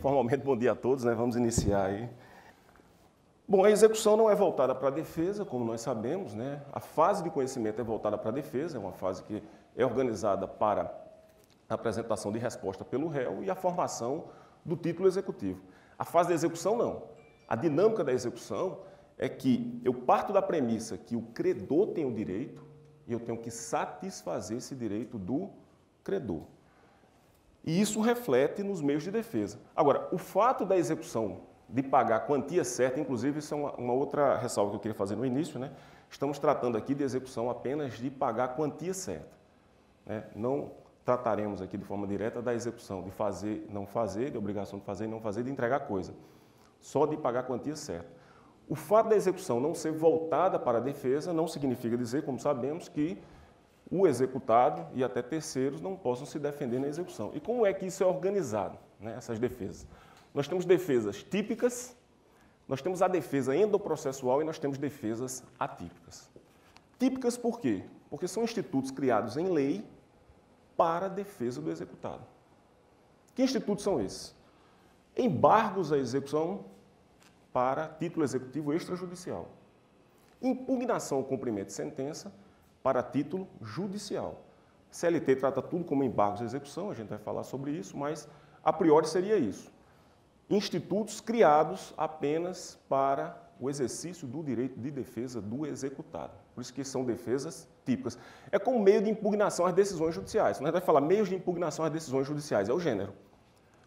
formalmente, bom dia a todos, né? Vamos iniciar aí. Bom, a execução não é voltada para a defesa, como nós sabemos, né? A fase de conhecimento é voltada para a defesa, é uma fase que é organizada para a apresentação de resposta pelo réu e a formação do título executivo. A fase de execução, não. A dinâmica da execução é que eu parto da premissa que o credor tem o direito e eu tenho que satisfazer esse direito do credor. E isso reflete nos meios de defesa. Agora, o fato da execução de pagar a quantia certa, inclusive isso é uma outra ressalva que eu queria fazer no início, né? Estamos tratando aqui de execução apenas de pagar a quantia certa, né? Não trataremos aqui de forma direta da execução de fazer, não fazer, de obrigação de fazer e não fazer, de entregar coisa. Só de pagar a quantia certa. O fato da execução não ser voltada para a defesa não significa dizer, como sabemos, que o executado e até terceiros não possam se defender na execução. E como é que isso é organizado, né, essas defesas? Nós temos defesas típicas, nós temos a defesa endoprocessual e nós temos defesas atípicas. Típicas por quê? Porque são institutos criados em lei para a defesa do executado. Que institutos são esses? Embargos à execução para título executivo extrajudicial. Impugnação ao cumprimento de sentença para título judicial. CLT trata tudo como embargos à execução, a gente vai falar sobre isso, mas a priori seria isso. Institutos criados apenas para o exercício do direito de defesa do executado. Por isso que são defesas típicas. É como meio de impugnação às decisões judiciais. Nós vamos falar meios de impugnação às decisões judiciais, é o gênero.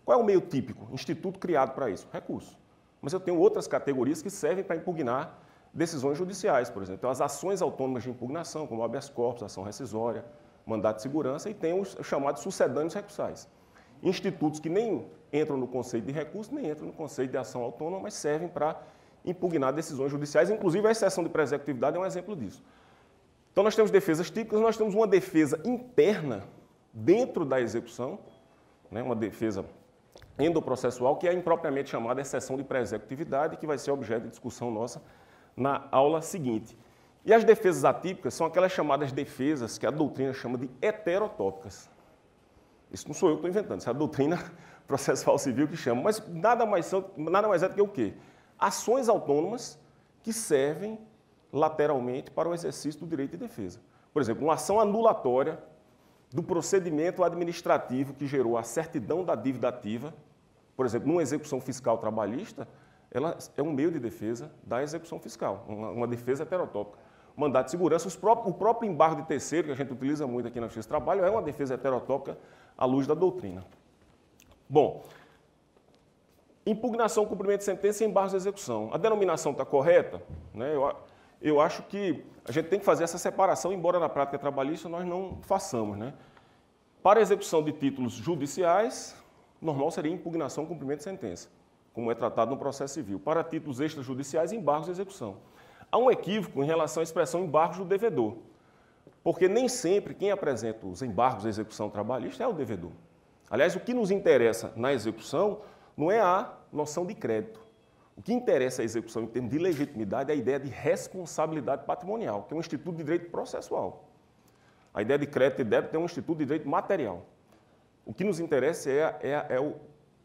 Qual é o meio típico? Instituto criado para isso? Recurso. Mas eu tenho outras categorias que servem para impugnar decisões judiciais, por exemplo. Então, as ações autônomas de impugnação, como habeas corpus, ação rescisória, mandato de segurança, e tem os chamados sucedâneos recursais. Institutos que nem entram no conceito de recurso, nem entram no conceito de ação autônoma, mas servem para impugnar decisões judiciais, inclusive a exceção de pré-executividade é um exemplo disso. Então, nós temos defesas típicas, nós temos uma defesa interna dentro da execução, né, uma defesa endoprocessual, que é impropriamente chamada exceção de pré-executividade, que vai ser objeto de discussão nossa na aula seguinte. E as defesas atípicas são aquelas chamadas defesas que a doutrina chama de heterotópicas. Isso não sou eu que estou inventando, isso é a doutrina processual civil que chama, mas nada mais é do que o quê? Ações autônomas que servem lateralmente para o exercício do direito de defesa. Por exemplo, uma ação anulatória do procedimento administrativo que gerou a certidão da dívida ativa, por exemplo, numa execução fiscal trabalhista, ela é um meio de defesa da execução fiscal, uma defesa heterotópica. Mandato de segurança, o próprio embargo de terceiro, que a gente utiliza muito aqui na Justiça do Trabalho, é uma defesa heterotópica à luz da doutrina. Bom, impugnação, cumprimento de sentença e embargos de execução. A denominação está correta? Né? Eu acho que a gente tem que fazer essa separação, embora na prática trabalhista nós não façamos, né? Para a execução de títulos judiciais, normal seria impugnação, cumprimento de sentença, como é tratado no processo civil. Para títulos extrajudiciais, embargos de execução. Há um equívoco em relação à expressão embargos do devedor, porque nem sempre quem apresenta os embargos de execução trabalhista é o devedor. Aliás, o que nos interessa na execução não é a noção de crédito. O que interessa a execução em termos de legitimidade é a ideia de responsabilidade patrimonial, que é um instituto de direito processual. A ideia de crédito e débito é um instituto de direito material. O que nos interessa é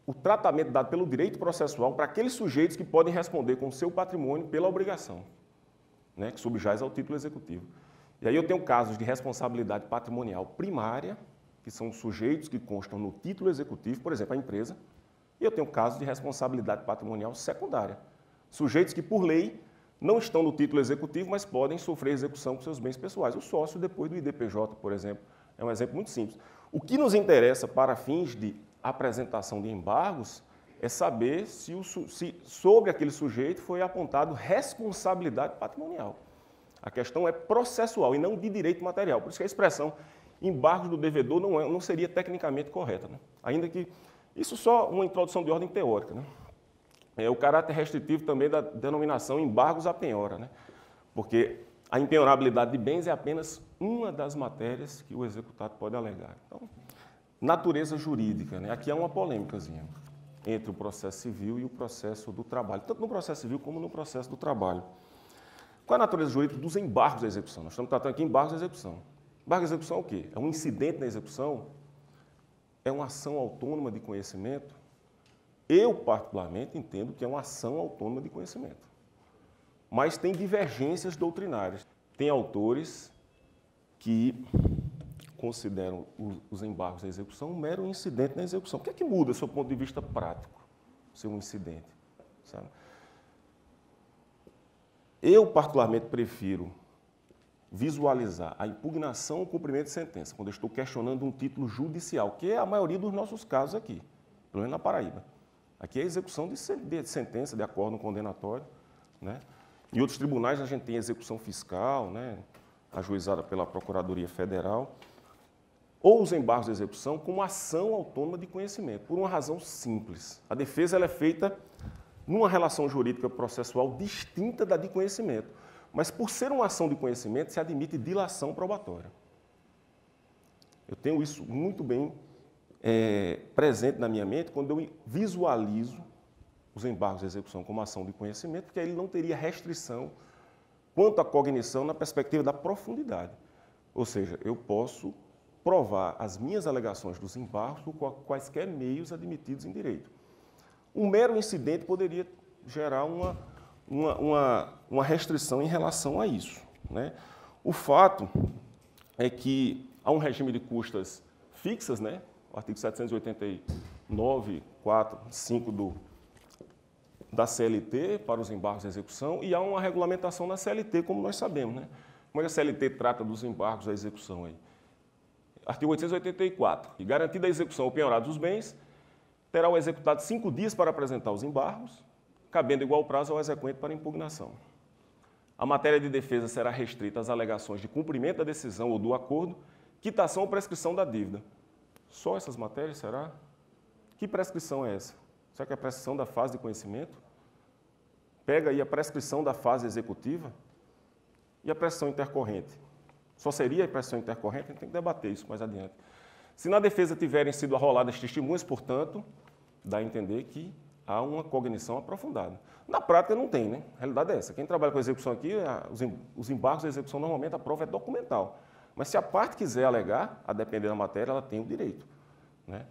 o tratamento dado pelo direito processual para aqueles sujeitos que podem responder com o seu patrimônio pela obrigação, né, que subjaz ao título executivo. E aí eu tenho casos de responsabilidade patrimonial primária, que são sujeitos que constam no título executivo, por exemplo, a empresa, e eu tenho casos de responsabilidade patrimonial secundária. Sujeitos que, por lei, não estão no título executivo, mas podem sofrer execução com seus bens pessoais. O sócio, depois do IDPJ, por exemplo, é um exemplo muito simples. O que nos interessa para fins de apresentação de embargos é saber se sobre aquele sujeito foi apontado responsabilidade patrimonial. A questão é processual e não de direito material. Por isso que a expressão embargos do devedor não seria tecnicamente correta, né? Ainda que isso só uma introdução de ordem teórica, né? O caráter restritivo também da denominação embargos à penhora, né? Porque a impenhorabilidade de bens é apenas uma das matérias que o executado pode alegar. Então, natureza jurídica, né? Aqui há uma polêmicazinha entre o processo civil e o processo do trabalho, tanto no processo civil como no processo do trabalho. Qual é a natureza jurídica dos embargos da execução? Nós estamos tratando aqui de embargos da execução. Embargo da execução é o quê? É um incidente na execução? É uma ação autônoma de conhecimento Eu, particularmente, entendo que é uma ação autônoma de conhecimento. Mas tem divergências doutrinárias. Tem autores que consideram os embargos da execução um mero incidente na execução. O que é que muda, do seu ponto de vista prático, ser um incidente? Sabe? Eu, particularmente, prefiro visualizar a impugnação ou cumprimento de sentença, quando eu estou questionando um título judicial, que é a maioria dos nossos casos aqui, pelo menos na Paraíba. Aqui é a execução de sentença, de acordo condenatório, né? Em outros tribunais a gente tem execução fiscal, né, ajuizada pela Procuradoria Federal, ou os embargos de execução como ação autônoma de conhecimento, por uma razão simples. A defesa ela é feita numa relação jurídica processual distinta da de conhecimento, mas por ser uma ação de conhecimento se admite dilação probatória. Eu tenho isso muito bem presente na minha mente quando eu visualizo os embargos de execução como ação de conhecimento, porque aí ele não teria restrição quanto à cognição na perspectiva da profundidade. Ou seja, eu posso provar as minhas alegações dos embargos por quaisquer meios admitidos em direito. Um mero incidente poderia gerar uma restrição em relação a isso, né? O fato é que há um regime de custas fixas, né? O artigo 789, 4, 5 da CLT para os embargos de execução, e há uma regulamentação na CLT, como nós sabemos, né? Como é que a CLT trata dos embargos da execução aí? Artigo 884, que garantida a execução ou penhorado dos bens, terá o executado 5 dias para apresentar os embargos, cabendo igual prazo ao exequente para impugnação. A matéria de defesa será restrita às alegações de cumprimento da decisão ou do acordo, quitação ou prescrição da dívida. Só essas matérias, será? Que prescrição é essa? Será que é a prescrição da fase de conhecimento? Pega aí a prescrição da fase executiva e a prescrição intercorrente. Só seria a prescrição intercorrente? A gente tem que debater isso mais adiante. Se na defesa tiverem sido arroladas testemunhas, portanto, dá a entender que há uma cognição aprofundada. Na prática não tem, né? A realidade é essa. Quem trabalha com a execução aqui, os embargos da execução, normalmente a prova é documental. Mas se a parte quiser alegar, a depender da matéria, ela tem o direito, né?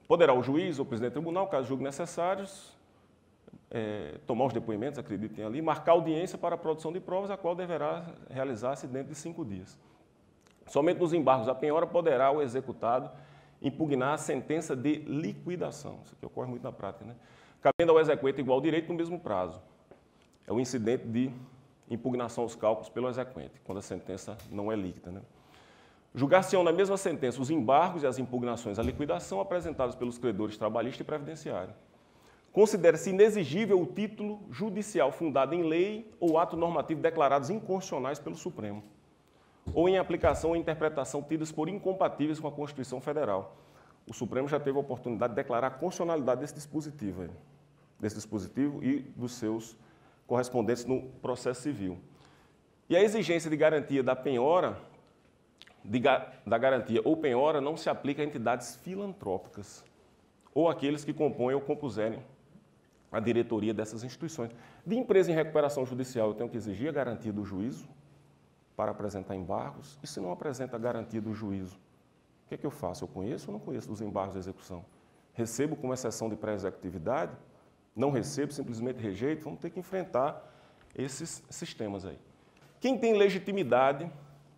Poderá o juiz ou o presidente do tribunal, caso julgue necessários, tomar os depoimentos, acreditem ali, marcar audiência para a produção de provas, a qual deverá realizar-se dentro de 5 dias. Somente nos embargos da penhora poderá o executado impugnar a sentença de liquidação. Isso aqui ocorre muito na prática, né? Cabendo ao exequente igual direito no mesmo prazo. É o incidente de impugnação aos cálculos pelo exequente, quando a sentença não é líquida, né? Julgar-se-ão na mesma sentença os embargos e as impugnações à liquidação apresentados pelos credores trabalhista e previdenciário. Considera-se inexigível o título judicial fundado em lei ou ato normativo declarados inconstitucionais pelo Supremo, ou em aplicação ou interpretação tidas por incompatíveis com a Constituição Federal. O Supremo já teve a oportunidade de declarar a constitucionalidade desse dispositivo e dos seus correspondentes no processo civil. E a exigência de garantia da penhora, da garantia ou penhora, não se aplica a entidades filantrópicas ou aqueles que compõem ou compuserem a diretoria dessas instituições. De empresa em recuperação judicial, eu tenho que exigir a garantia do juízo para apresentar embargos, e se não apresenta a garantia do juízo, o que é que eu faço? Eu conheço ou não conheço dos embargos de execução? Recebo como exceção de pré-executividade? Não recebo, simplesmente rejeito? Vamos ter que enfrentar esses sistemas aí. Quem tem legitimidade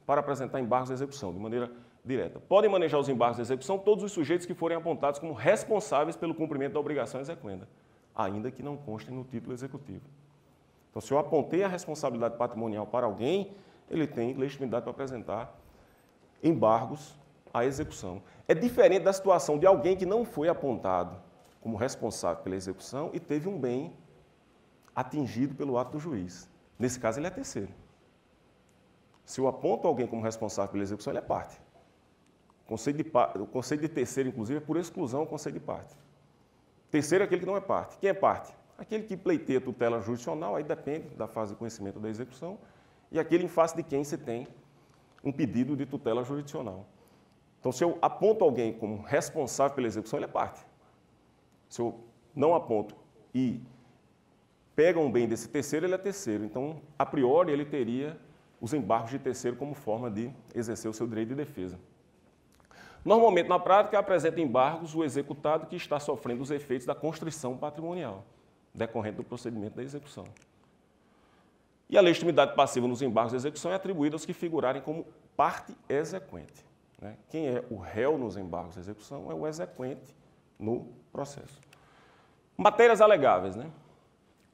para apresentar embargos de execução, de maneira direta? Podem manejar os embargos de execução todos os sujeitos que forem apontados como responsáveis pelo cumprimento da obrigação exequenda, ainda que não constem no título executivo. Então, se eu apontei a responsabilidade patrimonial para alguém, ele tem legitimidade para apresentar embargos à execução. É diferente da situação de alguém que não foi apontado como responsável pela execução e teve um bem atingido pelo ato do juiz. Nesse caso, ele é terceiro. Se eu aponto alguém como responsável pela execução, ele é parte. O conceito de terceiro, inclusive, é por exclusão o conceito de parte. Terceiro é aquele que não é parte. Quem é parte? Aquele que pleiteia tutela jurisdicional, aí depende da fase de conhecimento da execução, e aquele em face de quem se tem um pedido de tutela jurisdicional. Então, se eu aponto alguém como responsável pela execução, ele é parte. Se eu não aponto e pega um bem desse terceiro, ele é terceiro. Então, a priori, ele teria os embargos de terceiro como forma de exercer o seu direito de defesa. Normalmente, na prática, apresenta embargos o executado que está sofrendo os efeitos da constrição patrimonial, decorrente do procedimento da execução. E a legitimidade passiva nos embargos de execução é atribuída aos que figurarem como parte exequente. Né? Quem é o réu nos embargos de execução é o exequente no processo. Matérias alegáveis. Né?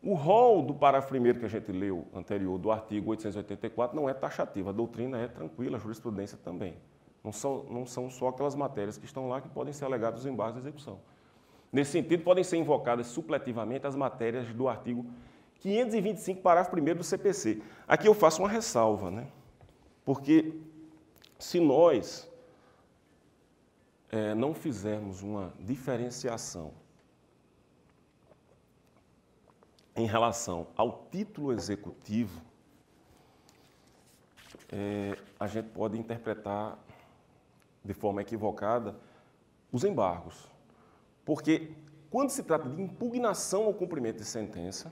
O rol do parágrafo 1º que a gente leu anterior, do artigo 884, não é taxativo. A doutrina é tranquila, a jurisprudência também. Não são só aquelas matérias que estão lá que podem ser alegadas nos embargos de execução. Nesse sentido, podem ser invocadas supletivamente as matérias do artigo 525, parágrafo 1º do CPC. Aqui eu faço uma ressalva, né? Porque se nós não fizermos uma diferenciação em relação ao título executivo, a gente pode interpretar de forma equivocada os embargos. Porque quando se trata de impugnação ao cumprimento de sentença,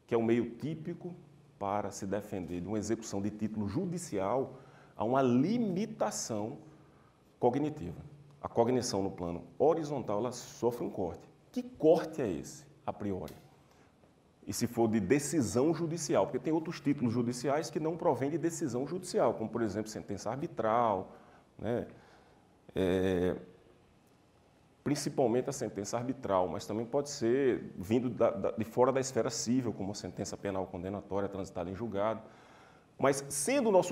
que é o meio típico para se defender de uma execução de título judicial, há uma limitação cognitiva. A cognição no plano horizontal ela sofre um corte. Que corte é esse, a priori? E se for de decisão judicial, porque tem outros títulos judiciais que não provêm de decisão judicial, como, por exemplo, sentença arbitral, né? Principalmente a sentença arbitral, mas também pode ser vindo de fora da esfera civil, como a sentença penal condenatória transitada em julgado. Mas,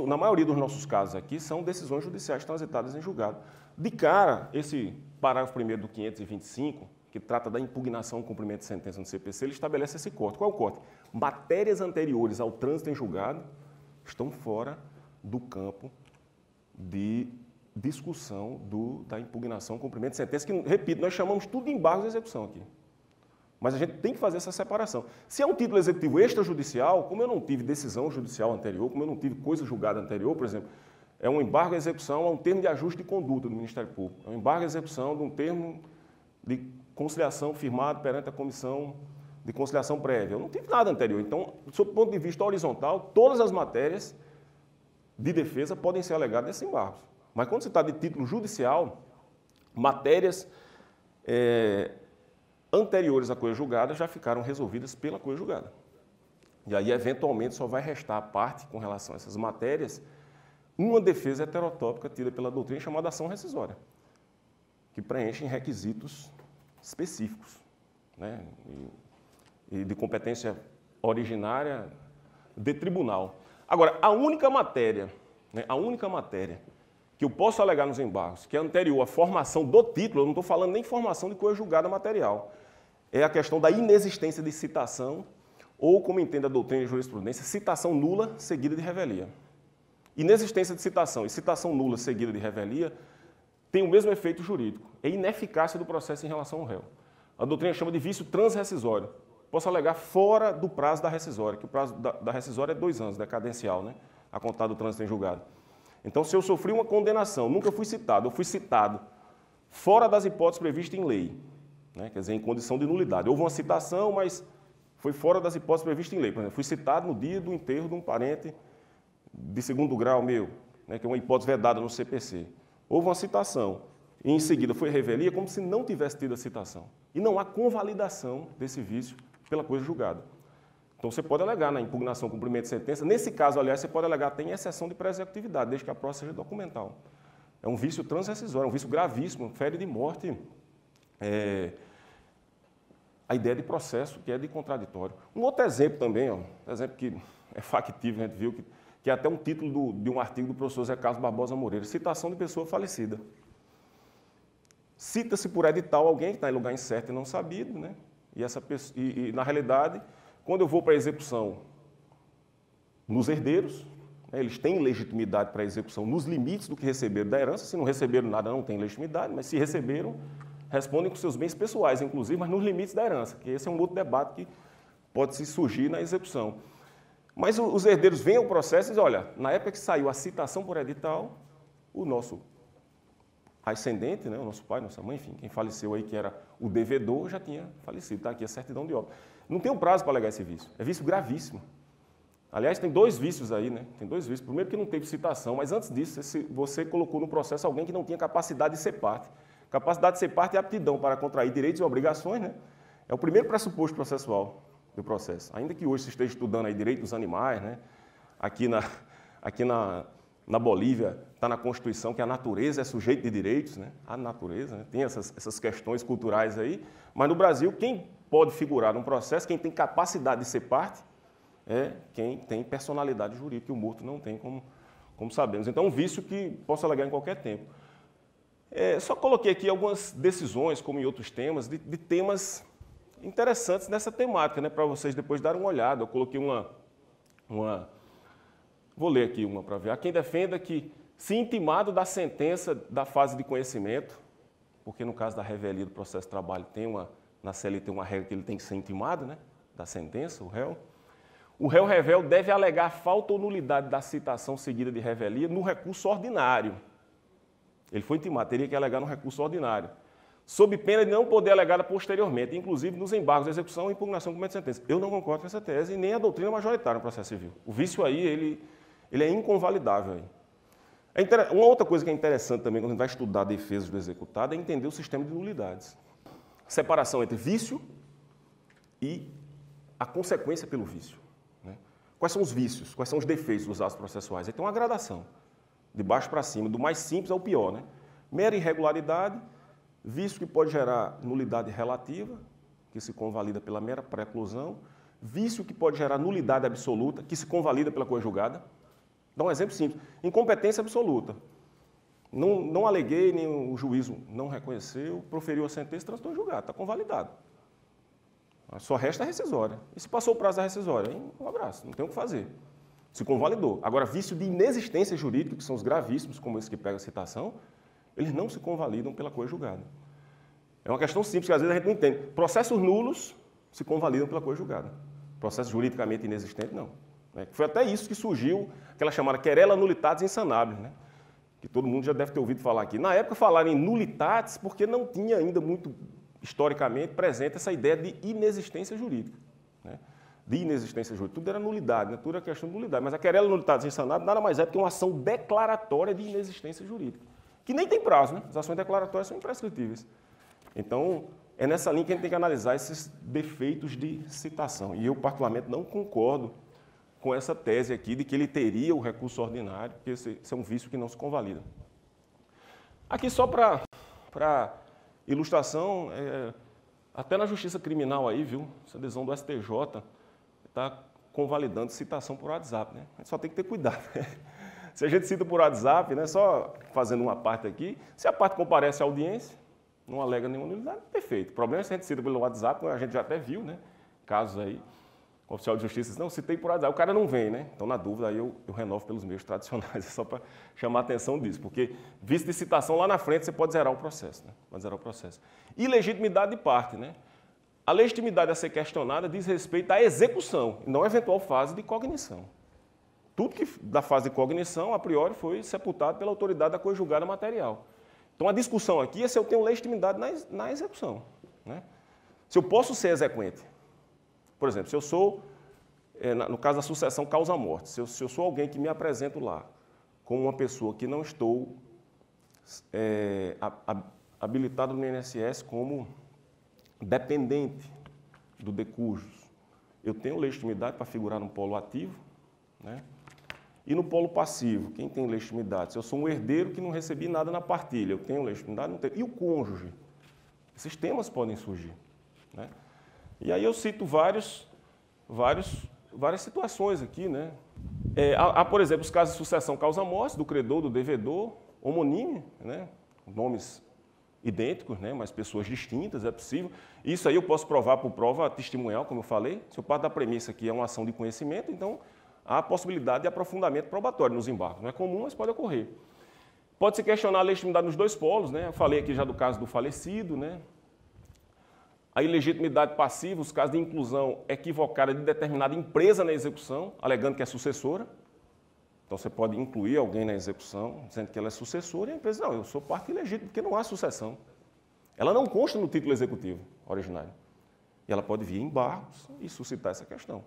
na maioria dos nossos casos aqui, são decisões judiciais transitadas em julgado. De cara, esse parágrafo 1º do 525, que trata da impugnação ao cumprimento de sentença no CPC, ele estabelece esse corte. Qual é o corte? Matérias anteriores ao trânsito em julgado estão fora do campo de discussão da impugnação, cumprimento de sentença, que, repito, nós chamamos tudo de embargos de execução aqui. Mas a gente tem que fazer essa separação. Se é um título executivo extrajudicial, como eu não tive decisão judicial anterior, como eu não tive coisa julgada anterior, por exemplo, é um embargo de execução a um termo de ajuste de conduta do Ministério Público. É um embargo de execução de um termo de conciliação firmado perante a Comissão de Conciliação Prévia. Eu não tive nada anterior. Então, sob o ponto de vista horizontal, todas as matérias de defesa podem ser alegadas nesses embargos. Mas quando se trata de título judicial, matérias anteriores à coisa julgada já ficaram resolvidas pela coisa julgada. E aí, eventualmente, só vai restar a parte com relação a essas matérias uma defesa heterotópica tida pela doutrina chamada ação rescisória, que preenche requisitos específicos, né? E de competência originária de tribunal. Agora, a única matéria que eu posso alegar nos embargos, que é anterior à formação do título, eu não estou falando nem formação de coisa julgada material, é a questão da inexistência de citação, ou, como entende a doutrina de jurisprudência, citação nula seguida de revelia. Inexistência de citação e citação nula seguida de revelia tem o mesmo efeito jurídico, é ineficácia do processo em relação ao réu. A doutrina chama de vício transrescisório. Posso alegar fora do prazo da rescisória, que o prazo da rescisória é 2 anos, decadencial, né? A contar do trânsito em julgado. Então, se eu sofri uma condenação, nunca fui citado, eu fui citado fora das hipóteses previstas em lei, né? Quer dizer, em condição de nulidade. Houve uma citação, mas foi fora das hipóteses previstas em lei. Por exemplo, fui citado no dia do enterro de um parente de 2º grau meu, né? Que é uma hipótese vedada no CPC. Houve uma citação e, em seguida, foi revelia como se não tivesse tido a citação. E não há convalidação desse vício pela coisa julgada. Então, você pode alegar na impugnação, cumprimento de sentença. Nesse caso, aliás, você pode alegar até em exceção de pré-executividade, desde que a prova seja documental. É um vício transrescisório, é um vício gravíssimo, fere de morte a ideia de processo, que é de contraditório. Um outro exemplo também, um exemplo que é factível, a gente viu, que é até um título de um artigo do professor Zé Carlos Barbosa Moreira, citação de pessoa falecida. Cita-se por edital alguém que está em lugar incerto e não sabido, né? E na realidade, quando eu vou para a execução nos herdeiros, né, eles têm legitimidade para a execução nos limites do que receberam da herança. Se não receberam nada, não tem legitimidade, mas se receberam, respondem com seus bens pessoais, inclusive, mas nos limites da herança, que esse é um outro debate que pode se surgir na execução. Mas os herdeiros vêm ao processo e dizem, olha, na época que saiu a citação por edital, o nosso ascendente, né, o nosso pai, nossa mãe, enfim, quem faleceu aí, que era o devedor, já tinha falecido. Está aqui a certidão de óbito. Não tem um prazo para alegar esse vício. É vício gravíssimo. Aliás, tem dois vícios aí, né? Tem dois vícios. Primeiro que não teve citação, mas antes disso, você colocou no processo alguém que não tinha capacidade de ser parte. Capacidade de ser parte é aptidão para contrair direitos e obrigações, né? É o primeiro pressuposto processual do processo. Ainda que hoje se esteja estudando aí direito dos animais, né? Aqui na Bolívia está na Constituição que a natureza é sujeito de direitos, né? A natureza, né? Tem essas questões culturais aí. Mas no Brasil, quem pode figurar num processo, quem tem capacidade de ser parte, é quem tem personalidade jurídica, e o morto não tem, como sabemos. Então, é um vício que posso alegar em qualquer tempo. Só coloquei aqui algumas decisões, como em outros temas, de temas interessantes nessa temática, né, para vocês depois darem uma olhada. Eu coloquei vou ler aqui uma para ver. Há quem defenda que, se intimado da sentença da fase de conhecimento, porque no caso da revelia do processo de trabalho, na CLT uma regra que ele tem que ser intimado, né, da sentença, o réu revel deve alegar falta ou nulidade da citação seguida de revelia no recurso ordinário. Ele foi intimado, teria que alegar no recurso ordinário, sob pena de não poder alegar posteriormente, inclusive nos embargos de execução e impugnação do cumprimento de sentença. Eu não concordo com essa tese e nem a doutrina majoritária no processo civil. O vício aí, ele é inconvalidável. Aí. Uma outra coisa que é interessante também, quando a gente vai estudar defesas do executado, é entender o sistema de nulidades. Separação entre vício e a consequência pelo vício. Né? Quais são os vícios? Quais são os defeitos dos atos processuais? Aí tem uma gradação, de baixo para cima, do mais simples ao pior. Né? Mera irregularidade, vício que pode gerar nulidade relativa, que se convalida pela mera preclusão, vício que pode gerar nulidade absoluta, que se convalida pela coisa julgada. Dá um exemplo simples. Incompetência absoluta. Não aleguei, nem o juízo não reconheceu, proferiu a sentença, transitou em julgado, está convalidado. Só resta a rescisória. E se passou o prazo da rescisória? Hein? Um abraço, não tem o que fazer. Se convalidou. Agora, vício de inexistência jurídica, que são os gravíssimos, como esse que pega a citação, eles não se convalidam pela coisa julgada. É uma questão simples, que às vezes a gente não entende. Processos nulos se convalidam pela coisa julgada. Processo juridicamente inexistente, não. Foi até isso que surgiu, aquela chamada querela nulitatis insanáveis, né? Que todo mundo já deve ter ouvido falar aqui. Na época falaram em nulitatis porque não tinha ainda muito, historicamente, presente essa ideia de inexistência jurídica. Né? De inexistência jurídica. Tudo era nulidade, né? Tudo era questão de nulidade. Mas a querela nulitatis insanáveis nada mais é do que uma ação declaratória de inexistência jurídica. Que nem tem prazo, né? As ações declaratórias são imprescritíveis. Então, é nessa linha que a gente tem que analisar esses defeitos de citação. E eu, particularmente, não concordo com essa tese aqui de que ele teria o recurso ordinário, porque esse é um vício que não se convalida. Aqui só para ilustração, até na justiça criminal aí, viu, essa decisão do STJ está convalidando citação por WhatsApp, né? A gente só tem que ter cuidado, né? Se a gente cita por WhatsApp, né, só fazendo uma parte aqui, se a parte comparece à audiência, não alega nenhuma nulidade, perfeito. O problema é se a gente cita pelo WhatsApp, a gente já até viu, né, casos aí, o oficial de justiça diz, não, citei por WhatsApp, o cara não vem, né? Então, na dúvida, aí eu renovo pelos meios tradicionais, só para chamar a atenção disso, porque, visto de citação, lá na frente você pode zerar o processo, né? Pode zerar o processo. E legitimidade de parte, né? A legitimidade a ser questionada diz respeito à execução, e não à eventual fase de cognição. Tudo que da fase de cognição, a priori, foi sepultado pela autoridade da coisa julgada material. Então, a discussão aqui é se eu tenho legitimidade na execução, né? Se eu posso ser exequente. Por exemplo, se eu sou, no caso da sucessão causa-morte, se eu sou alguém que me apresento lá como uma pessoa que não estou habilitado no INSS como dependente do decujus, eu tenho legitimidade para figurar no polo ativo, né? E no polo passivo, quem tem legitimidade? Se eu sou um herdeiro que não recebi nada na partilha, eu tenho legitimidade? Não tenho. E o cônjuge? Esses temas podem surgir, né? E aí eu cito várias situações aqui, né? Há, por exemplo, os casos de sucessão causa-morte, do credor, do devedor, homonímia, né? Nomes idênticos, né? Mas pessoas distintas, é possível. Isso aí eu posso provar por prova testemunhal, como eu falei. Se eu parto da premissa que é uma ação de conhecimento, então há a possibilidade de aprofundamento probatório nos embargos. Não é comum, mas pode ocorrer. Pode-se questionar a legitimidade nos dois polos, né? Eu falei aqui já do caso do falecido, né? A ilegitimidade passiva, os casos de inclusão equivocada de determinada empresa na execução, alegando que é sucessora. Então, você pode incluir alguém na execução, dizendo que ela é sucessora, e a empresa, não, eu sou parte ilegítima, porque não há sucessão. Ela não consta no título executivo originário. E ela pode vir em embargos e suscitar essa questão.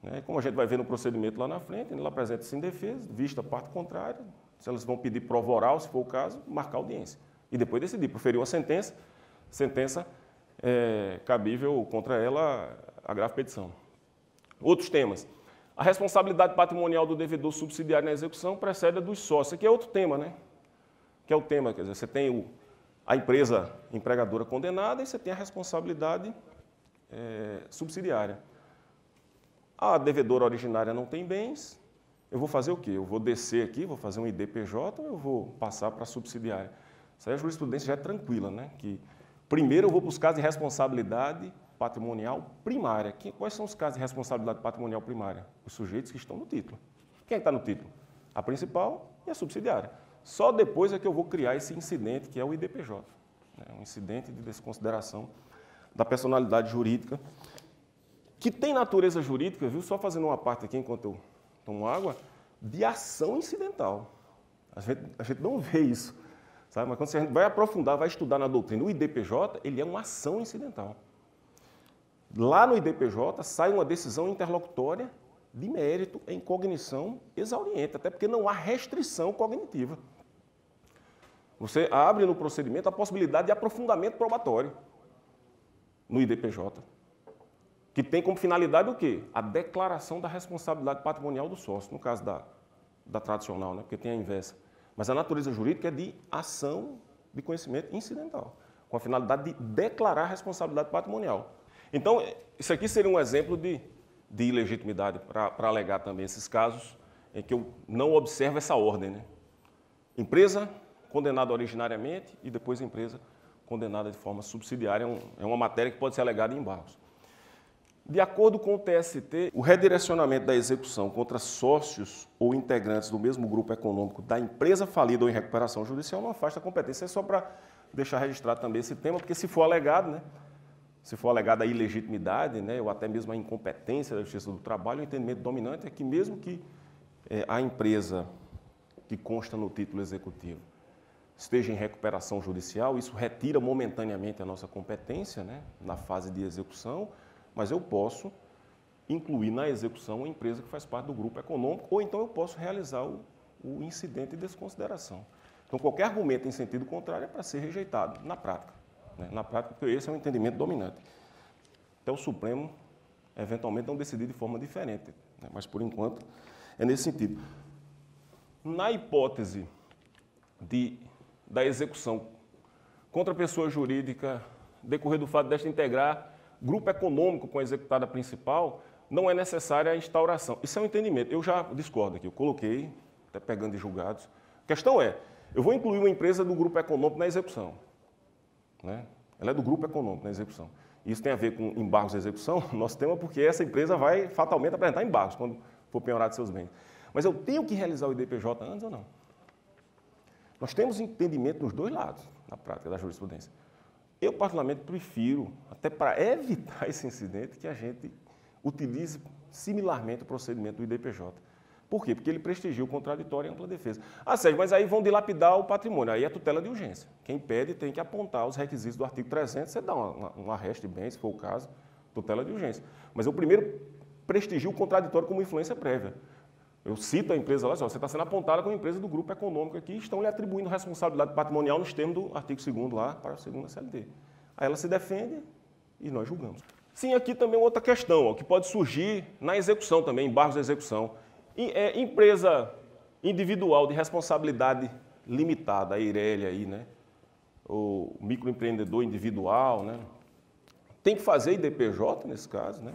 né? Como a gente vai ver no procedimento lá na frente, ele apresenta-se em defesa, vista a parte contrária, se elas vão pedir prova oral, se for o caso, marcar audiência. E depois decidir, proferiu a sentença cabível contra ela a grave petição. Outros temas. A responsabilidade patrimonial do devedor subsidiário na execução precede a dos sócios. Aqui é outro tema, né? Que é o tema, quer dizer, você tem a empresa empregadora condenada e você tem a responsabilidade subsidiária. A devedora originária não tem bens, eu vou fazer o quê? Eu vou descer aqui, vou fazer um IDPJ ou eu vou passar para a subsidiária? Isso aí a jurisprudência já é tranquila, né? Que primeiro eu vou para os casos de responsabilidade patrimonial primária. Quais são os casos de responsabilidade patrimonial primária? Os sujeitos que estão no título. Quem está no título? A principal e a subsidiária. Só depois é que eu vou criar esse incidente, que é o IDPJ, né? Um incidente de desconsideração da personalidade jurídica, que tem natureza jurídica, viu? Só fazendo uma parte aqui enquanto eu tomo água, de ação incidental. A gente não vê isso, sabe? Mas quando a gente vai aprofundar, vai estudar na doutrina, o IDPJ, ele é uma ação incidental. Lá no IDPJ sai uma decisão interlocutória de mérito em cognição exauriente, até porque não há restrição cognitiva. Você abre no procedimento a possibilidade de aprofundamento probatório no IDPJ, que tem como finalidade o quê? A declaração da responsabilidade patrimonial do sócio, no caso da tradicional, né? Porque tem a inversa. Mas a natureza jurídica é de ação de conhecimento incidental, com a finalidade de declarar a responsabilidade patrimonial. Então, isso aqui seria um exemplo de ilegitimidade para alegar também esses casos em que eu não observo essa ordem, né? Empresa condenada originariamente e depois empresa condenada de forma subsidiária. É uma matéria que pode ser alegada em embargos. De acordo com o TST, o redirecionamento da execução contra sócios ou integrantes do mesmo grupo econômico da empresa falida ou em recuperação judicial não afasta a competência. É só para deixar registrado também esse tema, porque se for alegado, né? Se for alegada a ilegitimidade, né, ou até mesmo a incompetência da Justiça do Trabalho, o entendimento dominante é que mesmo que a empresa que consta no título executivo esteja em recuperação judicial, isso retira momentaneamente a nossa competência, né, na fase de execução, mas eu posso incluir na execução uma empresa que faz parte do grupo econômico, ou então eu posso realizar o incidente de desconsideração. Então, qualquer argumento em sentido contrário é para ser rejeitado na prática. Na prática, porque esse é um entendimento dominante. Até o Supremo, eventualmente, não decidir de forma diferente, né? Mas, por enquanto, é nesse sentido. Na hipótese da execução contra a pessoa jurídica, decorrer do fato desta integrar grupo econômico com a executada principal, não é necessária a instauração. Isso é um entendimento. Eu já discordo aqui, eu coloquei, até pegando de julgados. A questão é, eu vou incluir uma empresa do grupo econômico na execução, né? Ela é do grupo econômico na execução. Isso tem a ver com embargos de execução, nosso tema, porque essa empresa vai fatalmente apresentar embargos quando for penhorado seus bens. Mas eu tenho que realizar o IDPJ antes ou não? Nós temos entendimento nos dois lados, na prática da jurisprudência. Eu, particularmente, prefiro, até para evitar esse incidente, que a gente utilize similarmente o procedimento do IDPJ. Por quê? Porque ele prestigia o contraditório e a ampla defesa. Ah, Sérgio, mas aí vão dilapidar o patrimônio. Aí é tutela de urgência. Quem pede tem que apontar os requisitos do artigo 300, você dá um arresto de bens, se for o caso, tutela de urgência. Mas eu primeiro prestigio o contraditório como influência prévia. Eu cito a empresa lá, você está sendo apontada como empresa do grupo econômico aqui, estão lhe atribuindo responsabilidade patrimonial nos termos do artigo 2º lá para a segunda CLT. Aí ela se defende e nós julgamos. Sim, aqui também outra questão, ó, que pode surgir na execução também, embargos de execução. Empresa individual de responsabilidade limitada, a Eireli aí, né? O microempreendedor individual, né? Tem que fazer IDPJ nesse caso, né?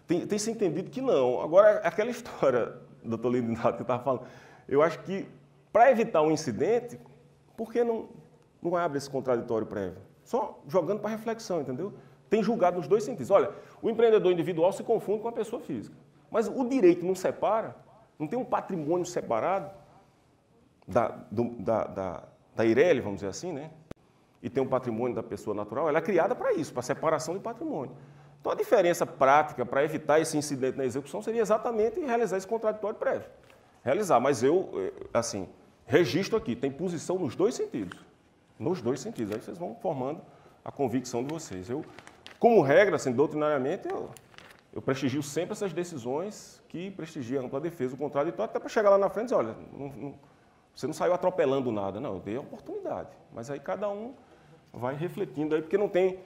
Tem se entendido que não. Agora, aquela história, doutor Lindinato, que eu estava falando, eu acho que para evitar um incidente, por que não abre esse contraditório prévio? Só jogando para reflexão, entendeu? Tem julgado nos dois sentidos. Olha, o empreendedor individual se confunde com a pessoa física, mas o direito não separa. Não tem um patrimônio separado da Eireli, vamos dizer assim, né? E tem um patrimônio da pessoa natural. Ela é criada para isso, para separação de patrimônio. Então, a diferença prática para evitar esse incidente na execução seria exatamente realizar esse contraditório prévio. Realizar, mas eu, assim, registro aqui, tem posição nos dois sentidos. Nos dois sentidos. Aí vocês vão formando a convicção de vocês. Eu, como regra, assim, doutrinariamente, eu prestigio sempre essas decisões que prestigiam a ampla defesa, o contraditório, até para chegar lá na frente e dizer, olha, você não saiu atropelando nada, não, eu dei a oportunidade. Mas aí cada um vai refletindo aí, porque não tem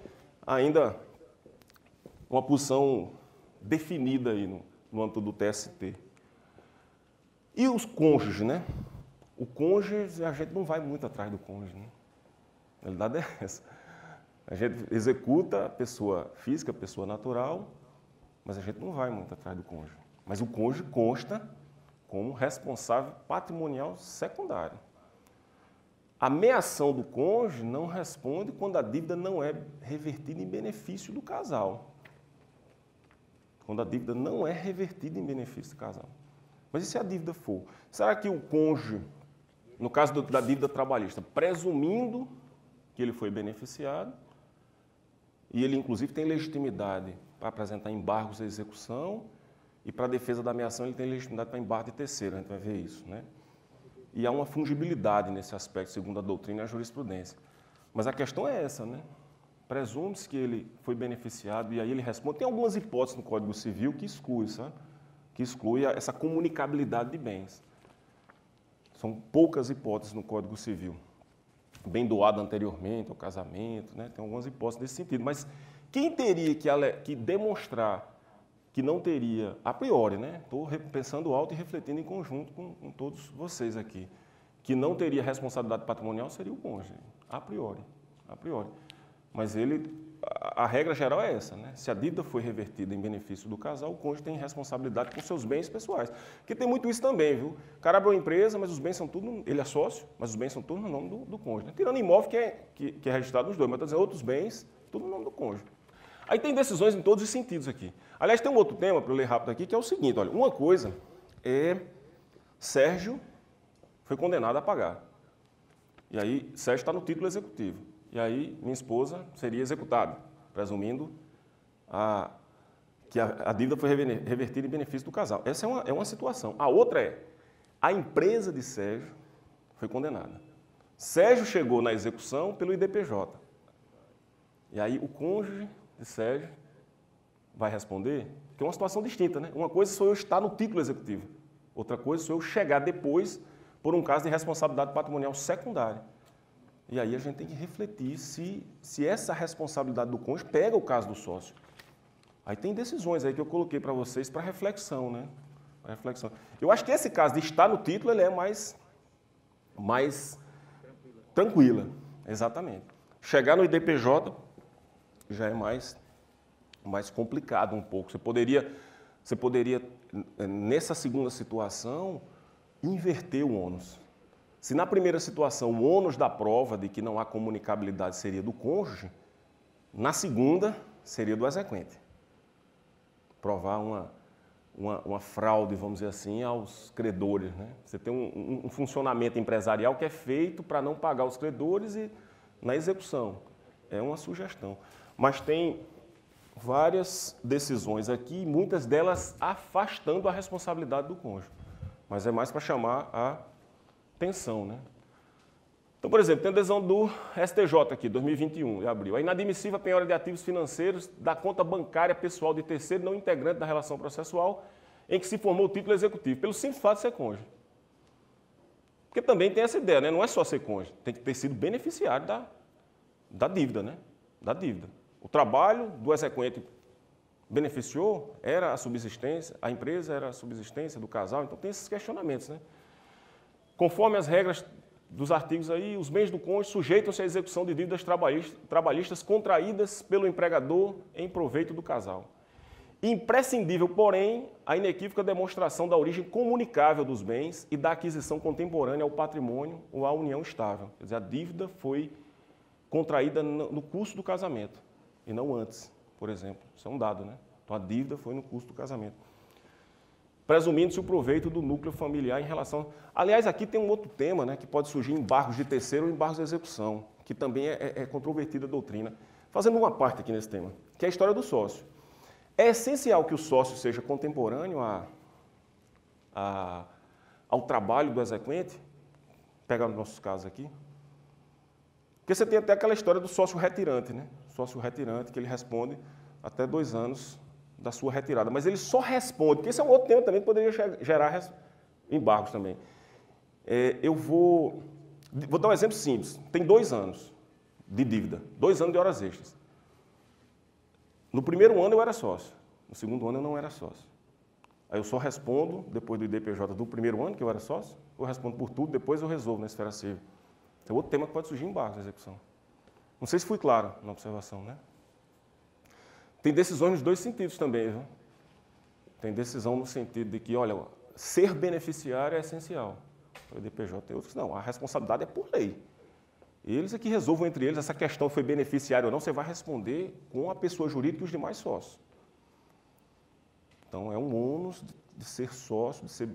ainda uma posição definida aí no âmbito do TST. E os cônjuges, né? O cônjuge, a gente não vai muito atrás do cônjuge, né? A realidade é essa. A gente executa a pessoa física, a pessoa natural, mas a gente não vai muito atrás do cônjuge. Mas o cônjuge consta como responsável patrimonial secundário. A meação do cônjuge não responde quando a dívida não é revertida em benefício do casal. Quando a dívida não é revertida em benefício do casal. Mas e se a dívida for? Será que o cônjuge, no caso da dívida trabalhista, presumindo que ele foi beneficiado, e ele inclusive tem legitimidade para apresentar embargos à execução, e para a defesa da meação ele tem legitimidade para embargo de terceiro, a gente vai ver isso, né? E há uma fungibilidade nesse aspecto, segundo a doutrina e a jurisprudência. Mas a questão é essa, né? Presume-se que ele foi beneficiado e aí ele responde. Tem algumas hipóteses no Código Civil que exclui, sabe? Que exclui essa comunicabilidade de bens. São poucas hipóteses no Código Civil. Bem doado anteriormente ao casamento, né? Tem algumas hipóteses nesse sentido. Mas quem teria que demonstrar que não teria, a priori, né? Estou pensando alto e refletindo em conjunto com todos vocês aqui, que não teria responsabilidade patrimonial seria o cônjuge, a priori. Mas a regra geral é essa, né? Se a dívida foi revertida em benefício do casal, o cônjuge tem responsabilidade com seus bens pessoais. Porque tem muito isso também, viu? O cara abre uma empresa, mas os bens são tudo, ele é sócio, mas os bens são tudo no nome do cônjuge. Né? Tirando imóvel que é registrado nos dois, mas estou dizendo outros bens, tudo no nome do cônjuge. Aí tem decisões em todos os sentidos aqui. Aliás, tem um outro tema, para eu ler rápido aqui, que é o seguinte, olha, uma coisa é Sérgio foi condenado a pagar. E aí, Sérgio está no título executivo. E aí, minha esposa seria executada, presumindo que a dívida foi revertida em benefício do casal. Essa é uma situação. A outra é, a empresa de Sérgio foi condenada. Sérgio chegou na execução pelo IDPJ. E aí, o cônjuge de Sérgio vai responder, que é uma situação distinta, né? Uma coisa sou eu estar no título executivo, outra coisa sou eu chegar depois por um caso de responsabilidade patrimonial secundária. E aí a gente tem que refletir se essa responsabilidade do cônjuge pega o caso do sócio. Aí tem decisões aí que eu coloquei para vocês para reflexão, né? Pra reflexão. Eu acho que esse caso de estar no título, ele é mais tranquila, exatamente. Chegar no IDPJ já é mais complicado um pouco. Você poderia, nessa segunda situação, inverter o ônus. Se na primeira situação o ônus da prova de que não há comunicabilidade seria do cônjuge, na segunda seria do exequente. Provar uma fraude, vamos dizer assim, aos credores, né? Você tem um funcionamento empresarial que é feito para não pagar os credores e na execução. É uma sugestão. Mas tem várias decisões aqui, muitas delas afastando a responsabilidade do cônjuge. Mas é mais para chamar a atenção, né? Então, por exemplo, tem a decisão do STJ aqui, 2021, de abril. É inadmissível a penhora de ativos financeiros da conta bancária pessoal de terceiro não integrante da relação processual em que se formou o título executivo, pelo simples fato de ser cônjuge. Porque também tem essa ideia, né? Não é só ser cônjuge, tem que ter sido beneficiário da dívida, né? Da dívida. O trabalho do exequente beneficiou, era a subsistência, a empresa era a subsistência do casal, então tem esses questionamentos, né? Conforme as regras dos artigos aí, os bens do cônjuge sujeitam-se à execução de dívidas trabalhistas contraídas pelo empregador em proveito do casal. Imprescindível, porém, a inequívoca demonstração da origem comunicável dos bens e da aquisição contemporânea ao patrimônio ou à união estável. Quer dizer, a dívida foi contraída no curso do casamento e não antes, por exemplo. Isso é um dado, né? Então, a dívida foi no curso do casamento. Presumindo-se o proveito do núcleo familiar em relação... Aliás, aqui tem um outro tema, né, que pode surgir embargos de terceiro ou embargos de execução, que também é controvertida a doutrina. Fazendo uma parte aqui nesse tema, que é a história do sócio. É essencial que o sócio seja contemporâneo ao trabalho do exequente, pegar nos nossos casos aqui. Porque você tem até aquela história do sócio retirante, né? Sócio retirante, que ele responde até 2 anos da sua retirada, mas ele só responde, porque esse é um outro tema também que poderia gerar embargos também. Eu vou dar um exemplo simples. Tem 2 anos de dívida, 2 anos de horas extras. No primeiro ano eu era sócio, no segundo ano eu não era sócio. Aí eu só respondo, depois do IDPJ do primeiro ano, que eu era sócio, eu respondo por tudo, depois eu resolvo na esfera civil. É outro tema que pode surgir embargos na execução. Não sei se fui claro na observação, né? Tem decisões nos 2 sentidos também, viu? Tem decisão no sentido de que, olha, ser beneficiário é essencial. O IDPJ tem outros que não, a responsabilidade é por lei. Eles é que resolvam entre eles, essa questão foi beneficiário ou não, você vai responder com a pessoa jurídica e os demais sócios. Então, é um ônus de ser sócio, de ser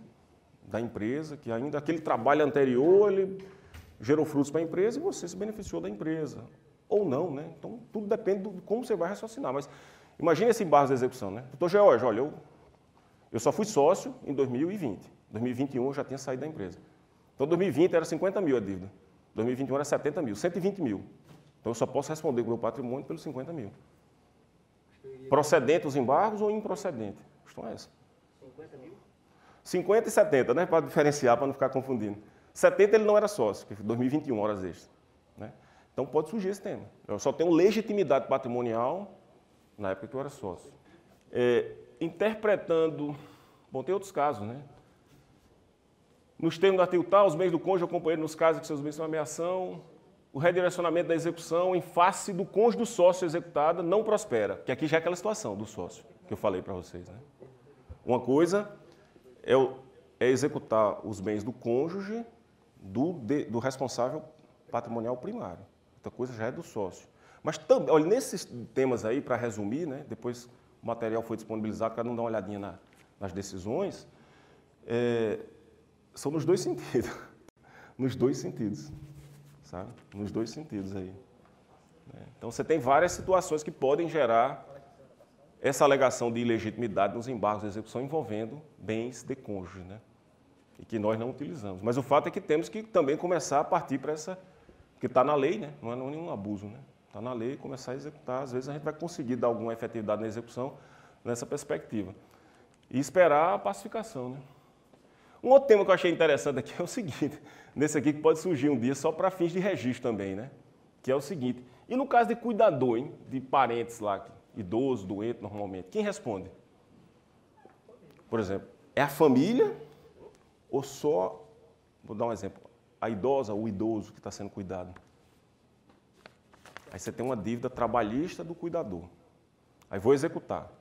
da empresa, que ainda aquele trabalho anterior, ele gerou frutos para a empresa e você se beneficiou da empresa. Ou não, né? Então, tudo depende de como você vai raciocinar. Mas imagine esse embargo de execução, né? Doutor George, olha, eu só fui sócio em 2020. Em 2021 eu já tinha saído da empresa. Então, 2020 era 50 mil a dívida. 2021 era 70 mil, 120 mil. Então, eu só posso responder com o meu patrimônio pelos 50 mil. Procedente os embargos ou improcedente? A questão é essa. 50 mil? 50 e 70, né? Para diferenciar, para não ficar confundindo. 70 ele não era sócio, que foi 2021, horas extras. Né? Então, pode surgir esse tema. Eu só tenho legitimidade patrimonial na época que eu era sócio. Interpretando... Bom, tem outros casos, né? Nos termos do artigo tal, os bens do cônjuge ou companheiro nos casos que seus bens são ameação, o redirecionamento da execução em face do cônjuge do sócio executada não prospera, que aqui já é aquela situação do sócio que eu falei para vocês. Né? Uma coisa é executar os bens do cônjuge do responsável patrimonial primário. Outra coisa já é do sócio. Mas também, olha, nesses temas aí, para resumir, né, depois o material foi disponibilizado, cada um dá uma olhadinha nas decisões, são nos 2 sentidos. Nos 2 sentidos. Sabe? Nos 2 sentidos aí. Então, você tem várias situações que podem gerar essa alegação de ilegitimidade nos embargos de execução envolvendo bens de cônjuge, né? E que nós não utilizamos. Mas o fato é que temos que também começar a partir para essa... Porque está na lei, né? Não é nenhum abuso, né? Está na lei, começar a executar. Às vezes a gente vai conseguir dar alguma efetividade na execução nessa perspectiva. E esperar a pacificação, né? Um outro tema que eu achei interessante aqui é o seguinte, nesse aqui que pode surgir um dia só para fins de registro também, né? Que é o seguinte, e no caso de cuidador, hein, de parentes lá, idoso, doente normalmente, quem responde? Por exemplo, é a família ou só, vou dar um exemplo, a idosa ou o idoso que está sendo cuidado? Aí você tem uma dívida trabalhista do cuidador. Aí vou executar.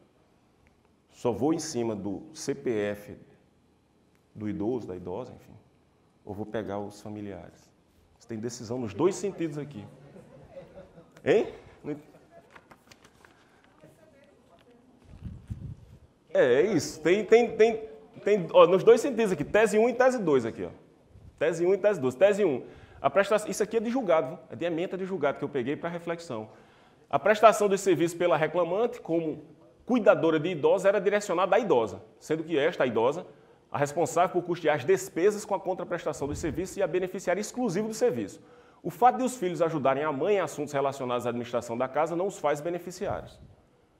Só vou em cima do CPF do idoso, da idosa, enfim, ou vou pegar os familiares. Você tem decisão nos 2 sentidos aqui. Hein? É isso. Ó, nos 2 sentidos aqui, tese 1 e tese 2 aqui, ó. Tese 1 e tese 2. Tese 1. A prestação, isso aqui é de julgado, viu? É de ementa de julgado que eu peguei para reflexão. A prestação dos serviços pela reclamante, como cuidadora de idosa, era direcionada à idosa, sendo que esta, a idosa, a responsável por custear as despesas com a contraprestação dos serviços e a beneficiária exclusiva do serviço. O fato de os filhos ajudarem a mãe em assuntos relacionados à administração da casa não os faz beneficiários.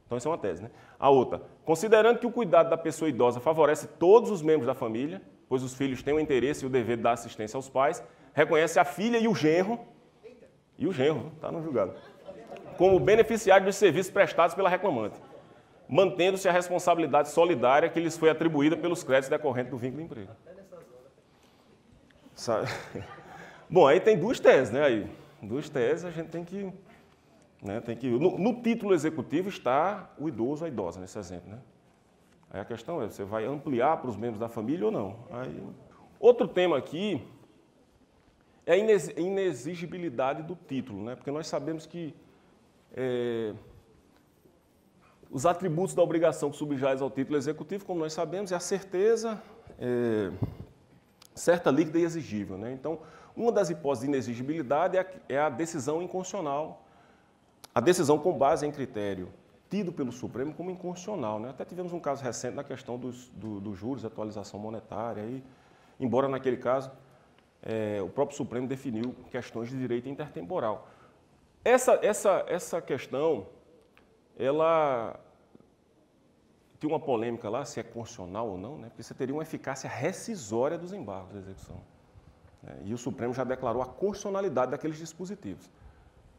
Então, isso é uma tese, né? A outra, considerando que o cuidado da pessoa idosa favorece todos os membros da família, pois os filhos têm o interesse e o dever de dar assistência aos pais, reconhece a filha e o genro, está no julgado, como beneficiários dos serviços prestados pela reclamante, mantendo-se a responsabilidade solidária que lhes foi atribuída pelos créditos decorrentes do vínculo de emprego. Sabe? Bom, aí tem 2 teses, né? Aí, 2 teses, a gente tem que... Né, no título executivo está o idoso ou a idosa, nesse exemplo. Né? Aí a questão é, você vai ampliar para os membros da família ou não? Aí, outro tema aqui é a inexigibilidade do título, né? Porque nós sabemos que os atributos da obrigação que subjazem ao título executivo, como nós sabemos, é a certeza certa, líquida e exigível. Né? Então, uma das hipóteses de inexigibilidade é a decisão inconstitucional, a decisão com base em critério tido pelo Supremo como inconstitucional. Né? Até tivemos um caso recente na questão dos juros, atualização monetária, e, embora naquele caso o próprio Supremo definiu questões de direito intertemporal. Essa questão, ela Tinha uma polêmica lá, se é constitucional ou não, né? Porque você teria uma eficácia rescisória dos embargos de execução. Né? E o Supremo já declarou a constitucionalidade daqueles dispositivos.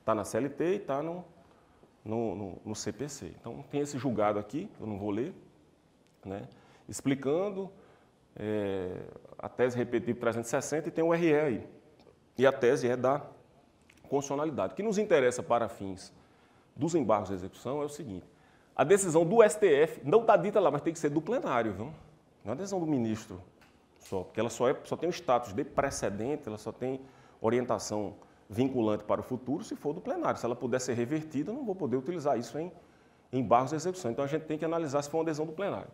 Está na CLT e está no CPC. Então, tem esse julgado aqui, eu não vou ler, né? Explicando a tese repetitiva 360 e tem o RE aí. E a tese é da constitucionalidade. O que nos interessa para fins dos embargos de execução é o seguinte: a decisão do STF não está dita lá, mas tem que ser do plenário, viu? Não é a decisão do ministro só, porque ela só tem o status de precedente, ela só tem orientação vinculante para o futuro se for do plenário. Se ela puder ser revertida, eu não vou poder utilizar isso em embargos de execução. Então a gente tem que analisar se for uma decisão do plenário.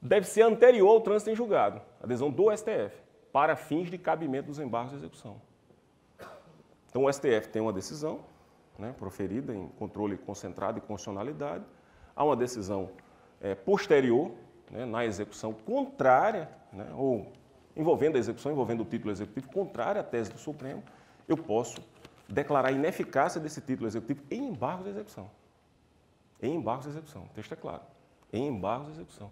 Deve ser anterior ao trânsito em julgado, a decisão do STF, para fins de cabimento dos embargos de execução. Então o STF tem uma decisão, né, proferida em controle concentrado e constitucionalidade. Há uma decisão posterior, né, na execução contrária, né, ou envolvendo a execução, envolvendo o título executivo, contrária à tese do Supremo, eu posso declarar a ineficácia desse título executivo em embargos de execução. Em embargos de execução, o texto é claro. Em embargos de execução.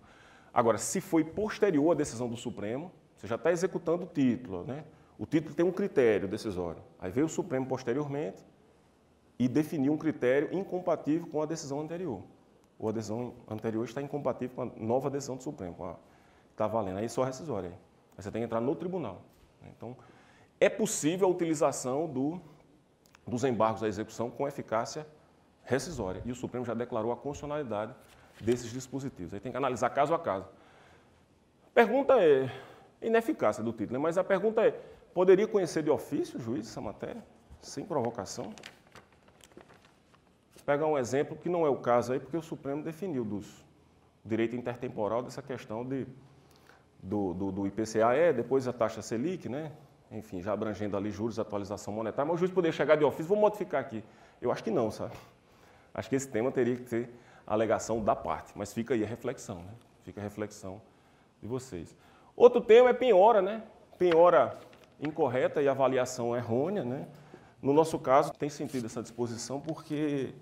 Agora, se foi posterior à decisão do Supremo, você já está executando o título, né? O título tem um critério decisório. Aí veio o Supremo posteriormente e definiu um critério incompatível com a decisão anterior. Ou a decisão anterior está incompatível com a nova decisão do Supremo, com a que está valendo. Aí só rescisória. Aí você tem que entrar no tribunal. Então, é possível a utilização dos embargos à execução com eficácia rescisória. E o Supremo já declarou a constitucionalidade desses dispositivos. Aí tem que analisar caso a caso. A pergunta é ineficácia do título, né? Mas a pergunta é, poderia conhecer de ofício o juiz essa matéria, sem provocação? Vou pegar um exemplo que não é o caso aí, porque o Supremo definiu do direito intertemporal dessa questão do IPCA, depois a taxa Selic, né? Enfim, já abrangendo ali juros, atualização monetária, mas o juiz poderia chegar de ofício, vou modificar aqui. Eu acho que não, sabe? Acho que esse tema teria que ter a alegação da parte, mas fica aí a reflexão, né? Fica a reflexão de vocês. Outro tema é penhora, né? Penhora incorreta e avaliação errônea, né? No nosso caso, tem sentido essa disposição porque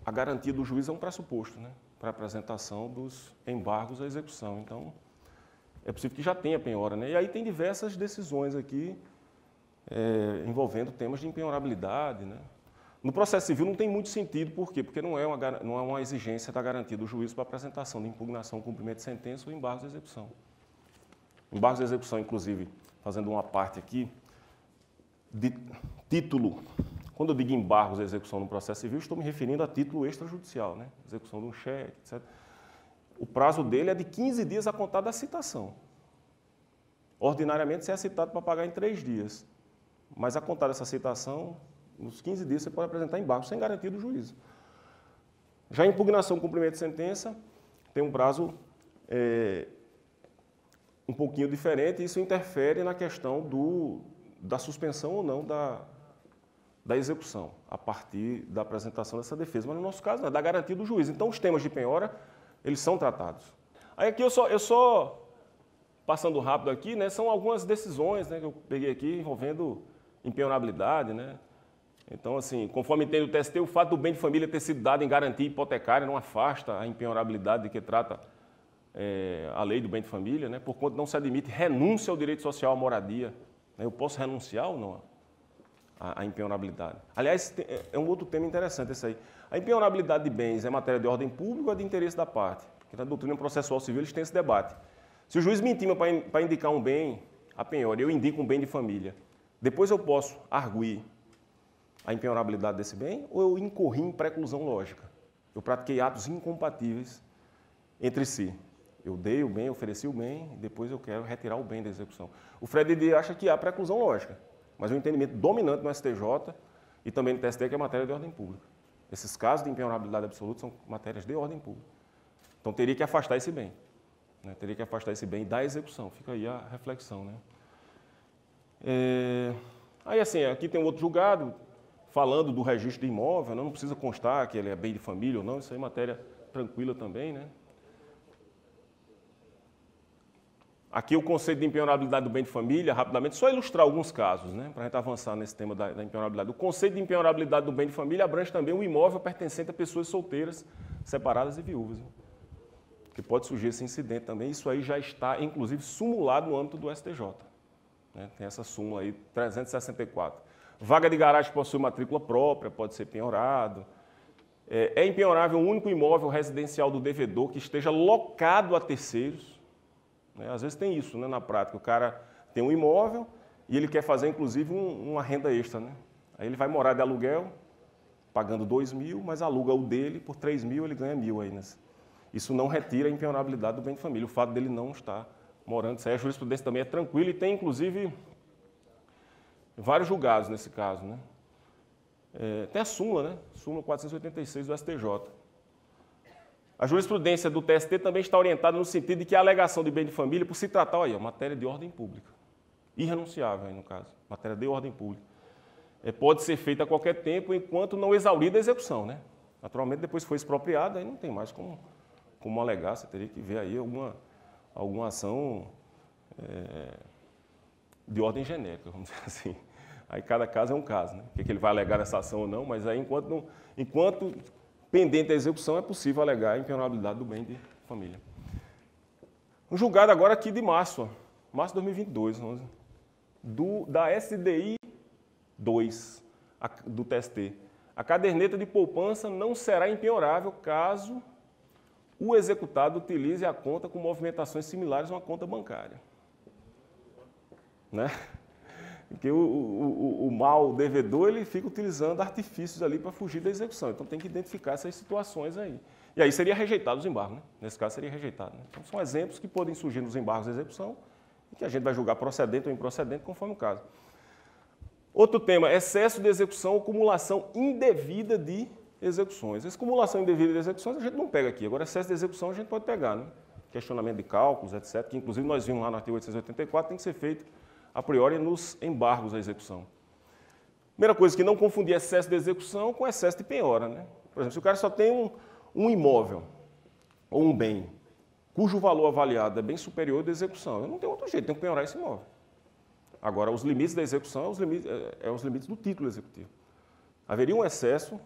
a garantia do juiz é um pressuposto, né? Para a apresentação dos embargos à execução. Então, é possível que já tenha penhora, né? E aí tem diversas decisões aqui envolvendo temas de impenhorabilidade, né? No processo civil não tem muito sentido, por quê? Porque não é uma exigência da garantia do juiz para a apresentação de impugnação, cumprimento de sentença ou embargos de execução. Embargos de execução, inclusive, fazendo uma parte aqui, de título. Quando eu digo embargos de execução no processo civil, estou me referindo a título extrajudicial, né? Execução de um cheque, etc. O prazo dele é de 15 dias a contar da citação. Ordinariamente, você é citado para pagar em 3 dias. Mas a contar dessa citação, nos 15 dias, você pode apresentar embargo sem garantia do juízo. Já a impugnação, cumprimento de sentença, tem um prazo um pouquinho diferente, e isso interfere na questão da suspensão ou não da execução, a partir da apresentação dessa defesa. Mas no nosso caso, não, é da garantia do juiz. Então, os temas de penhora, eles são tratados. Aí aqui eu só passando rápido aqui, né, são algumas decisões, né, que eu peguei aqui envolvendo impenhorabilidade, né. Então, assim, conforme entende o TST, o fato do bem de família ter sido dado em garantia hipotecária não afasta a impenhorabilidade de que trata a lei do bem de família, né, porquanto não se admite renúncia ao direito social à moradia. Né, eu posso renunciar ou não à impenhorabilidade? Aliás, é um outro tema interessante esse aí. A impenhorabilidade de bens é matéria de ordem pública ou é de interesse da parte? Porque na doutrina processual civil eles têm esse debate. Se o juiz me intima para indicar um bem a penhora, eu indico um bem de família, depois eu posso arguir a impenhorabilidade desse bem ou eu incorri em preclusão lógica? Eu pratiquei atos incompatíveis entre si. Eu dei o bem, ofereci o bem, e depois eu quero retirar o bem da execução. O Fred Didier acha que há preclusão lógica, mas o entendimento dominante no STJ e também no TST é que é matéria de ordem pública. Esses casos de impenhorabilidade absoluta são matérias de ordem pública. Então teria que afastar esse bem. Né? Teria que afastar esse bem da execução. Fica aí a reflexão. Né? Aí assim, aqui tem um outro julgado falando do registro de imóvel, não precisa constar que ele é bem de família ou não, isso aí é matéria tranquila também. Né? Aqui o conceito de impenhorabilidade do bem de família, rapidamente, só ilustrar alguns casos, né, para a gente avançar nesse tema da impenhorabilidade. O conceito de impenhorabilidade do bem de família abrange também o imóvel pertencente a pessoas solteiras, separadas e viúvas. que pode surgir esse incidente também. Isso aí já está, inclusive, sumulado no âmbito do STJ. Né? Tem essa súmula aí, 364. Vaga de garagem que possui matrícula própria, pode ser penhorado. É impenhorável um único imóvel residencial do devedor que esteja locado a terceiros. Né? Às vezes tem isso, né, na prática. O cara tem um imóvel e ele quer fazer, inclusive, uma renda extra. Né? Aí ele vai morar de aluguel, pagando 2.000, mas aluga o dele por 3.000, ele ganha 1.000 aí. Né? Isso não retira a impenhorabilidade do bem de família, o fato dele não estar morando. Isso aí, a jurisprudência também é tranquila e tem, inclusive, vários julgados nesse caso. Né? Tem a súmula, né? Súmula 486 do STJ. A jurisprudência do TST também está orientada no sentido de que a alegação de bem de família, por se tratar, aí, matéria de ordem pública, irrenunciável aí no caso, matéria de ordem pública, pode ser feita a qualquer tempo enquanto não exaurida a execução. Né? Naturalmente, depois que foi expropriada, aí não tem mais como alegar, você teria que ver aí alguma ação de ordem genérica, vamos dizer assim. Aí cada caso é um caso, né? O que ele vai alegar nessa ação ou não, mas aí enquanto pendente a execução é possível alegar a impenhorabilidade do bem de família. Um julgado agora aqui de março, março de 2022, da SDI 2 do TST. A caderneta de poupança não será impenhorável caso o executado utilize a conta com movimentações similares a uma conta bancária. Né? Porque o mal devedor ele fica utilizando artifícios ali para fugir da execução. Então tem que identificar essas situações aí. E aí seria rejeitado os embargos. Né? Nesse caso seria rejeitado. Né? Então são exemplos que podem surgir nos embargos de execução e que a gente vai julgar procedente ou improcedente conforme o caso. Outro tema, excesso de execução ou acumulação indevida de execuções. Essa acumulação indevida de execuções a gente não pega aqui. Agora, excesso de execução a gente pode pegar. Né? Questionamento de cálculos, etc., que inclusive nós vimos lá no artigo 884, tem que ser feito a priori nos embargos à execução. Primeira coisa, que não confundir excesso de execução com excesso de penhora. Né? Por exemplo, se o cara só tem um imóvel ou um bem cujo valor avaliado é bem superior da execução, eu não tenho outro jeito, tenho que penhorar esse imóvel. Agora, os limites da execução são os limites do título executivo. Haveria um excesso,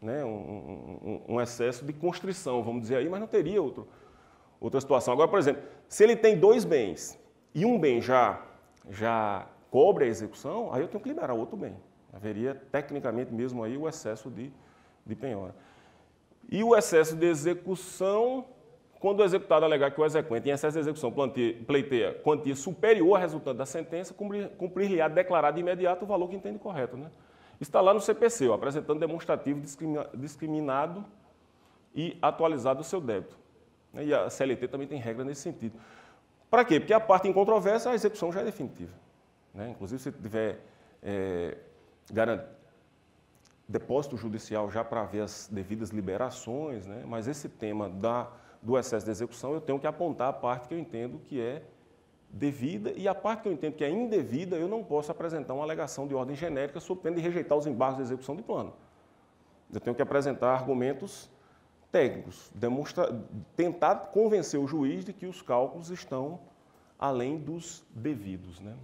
né, um excesso de constrição, vamos dizer aí, mas não teria outra situação. Agora, por exemplo, se ele tem dois bens e um bem já cobre a execução, aí eu tenho que liberar outro bem. Haveria, tecnicamente mesmo, aí o excesso de penhora. E o excesso de execução, quando o executado alegar que o exequente em excesso de execução pleiteia quantia superior à resultante da sentença, cumprir-lhe-á declarar de imediato o valor que entende correto. Né? Está lá no CPC, apresentando demonstrativo discriminado e atualizado o seu débito. E a CLT também tem regra nesse sentido. Para quê? Porque a parte em controvérsia, a execução já é definitiva. Né? Inclusive, se tiver depósito judicial já para haver as devidas liberações, né? Mas esse tema do excesso de execução, eu tenho que apontar a parte que eu entendo que é devida e a parte que eu entendo que é indevida, eu não posso apresentar uma alegação de ordem genérica sob pena de rejeitar os embargos de execução de plano. Eu tenho que apresentar argumentos técnicos, tentar convencer o juiz de que os cálculos estão além dos devidos. Né?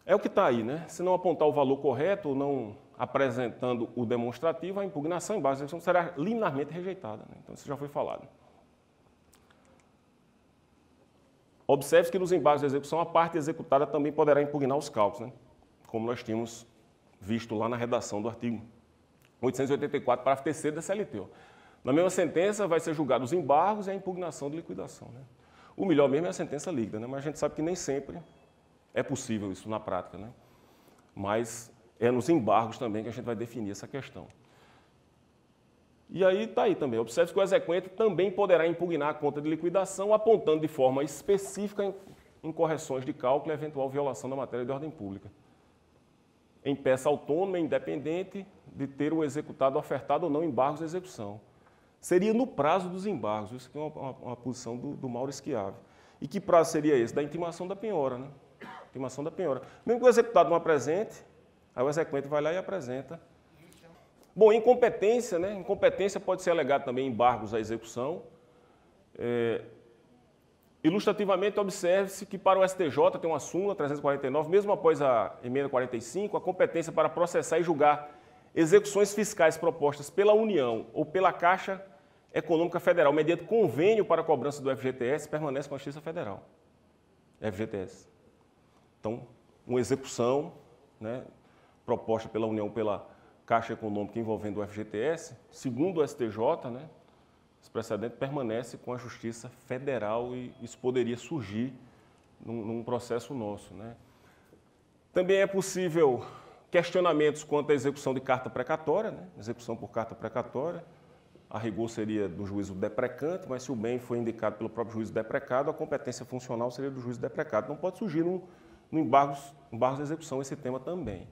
É o que está aí, né? Se não apontar o valor correto ou não apresentando o demonstrativo, a impugnação em base de execução será liminarmente rejeitada. Né? Então, isso já foi falado. Observe que nos embargos de execução, a parte executada também poderá impugnar os cálculos, né? Como nós tínhamos visto lá na redação do artigo 884, parágrafo 3º da CLT. Na mesma sentença, vai ser julgado os embargos e a impugnação de liquidação. Né? O melhor mesmo é a sentença líquida, né? Mas a gente sabe que nem sempre é possível isso na prática. Né? Mas é nos embargos também que a gente vai definir essa questão. E aí está aí também. Observe que o exequente também poderá impugnar a conta de liquidação, apontando de forma específica em correções de cálculo e eventual violação da matéria de ordem pública. Em peça autônoma e independente de ter o executado ofertado ou não embargos de execução. Seria no prazo dos embargos, isso aqui é uma posição do Mauro Schiave. E que prazo seria esse? Da intimação da penhora. Né? Intimação da penhora. Mesmo que o executado não apresente, aí o exequente vai lá e apresenta. Bom, incompetência, né? Incompetência pode ser alegado também embargos à execução. Ilustrativamente, observe-se que para o STJ tem uma súmula 349, mesmo após a emenda 45, a competência para processar e julgar execuções fiscais propostas pela União ou pela Caixa Econômica Federal, mediante convênio para a cobrança do FGTS, permanece com a Justiça Federal. FGTS. Então, uma execução, né, proposta pela União pela Caixa Econômica envolvendo o FGTS, segundo o STJ, né, esse precedente permanece com a Justiça Federal e isso poderia surgir num processo nosso, né. Também é possível questionamentos quanto à execução de carta precatória, né, execução por carta precatória. A rigor seria do juízo deprecante, mas se o bem foi indicado pelo próprio juízo deprecado, a competência funcional seria do juízo deprecado. Não pode surgir no embargos de execução esse tema também.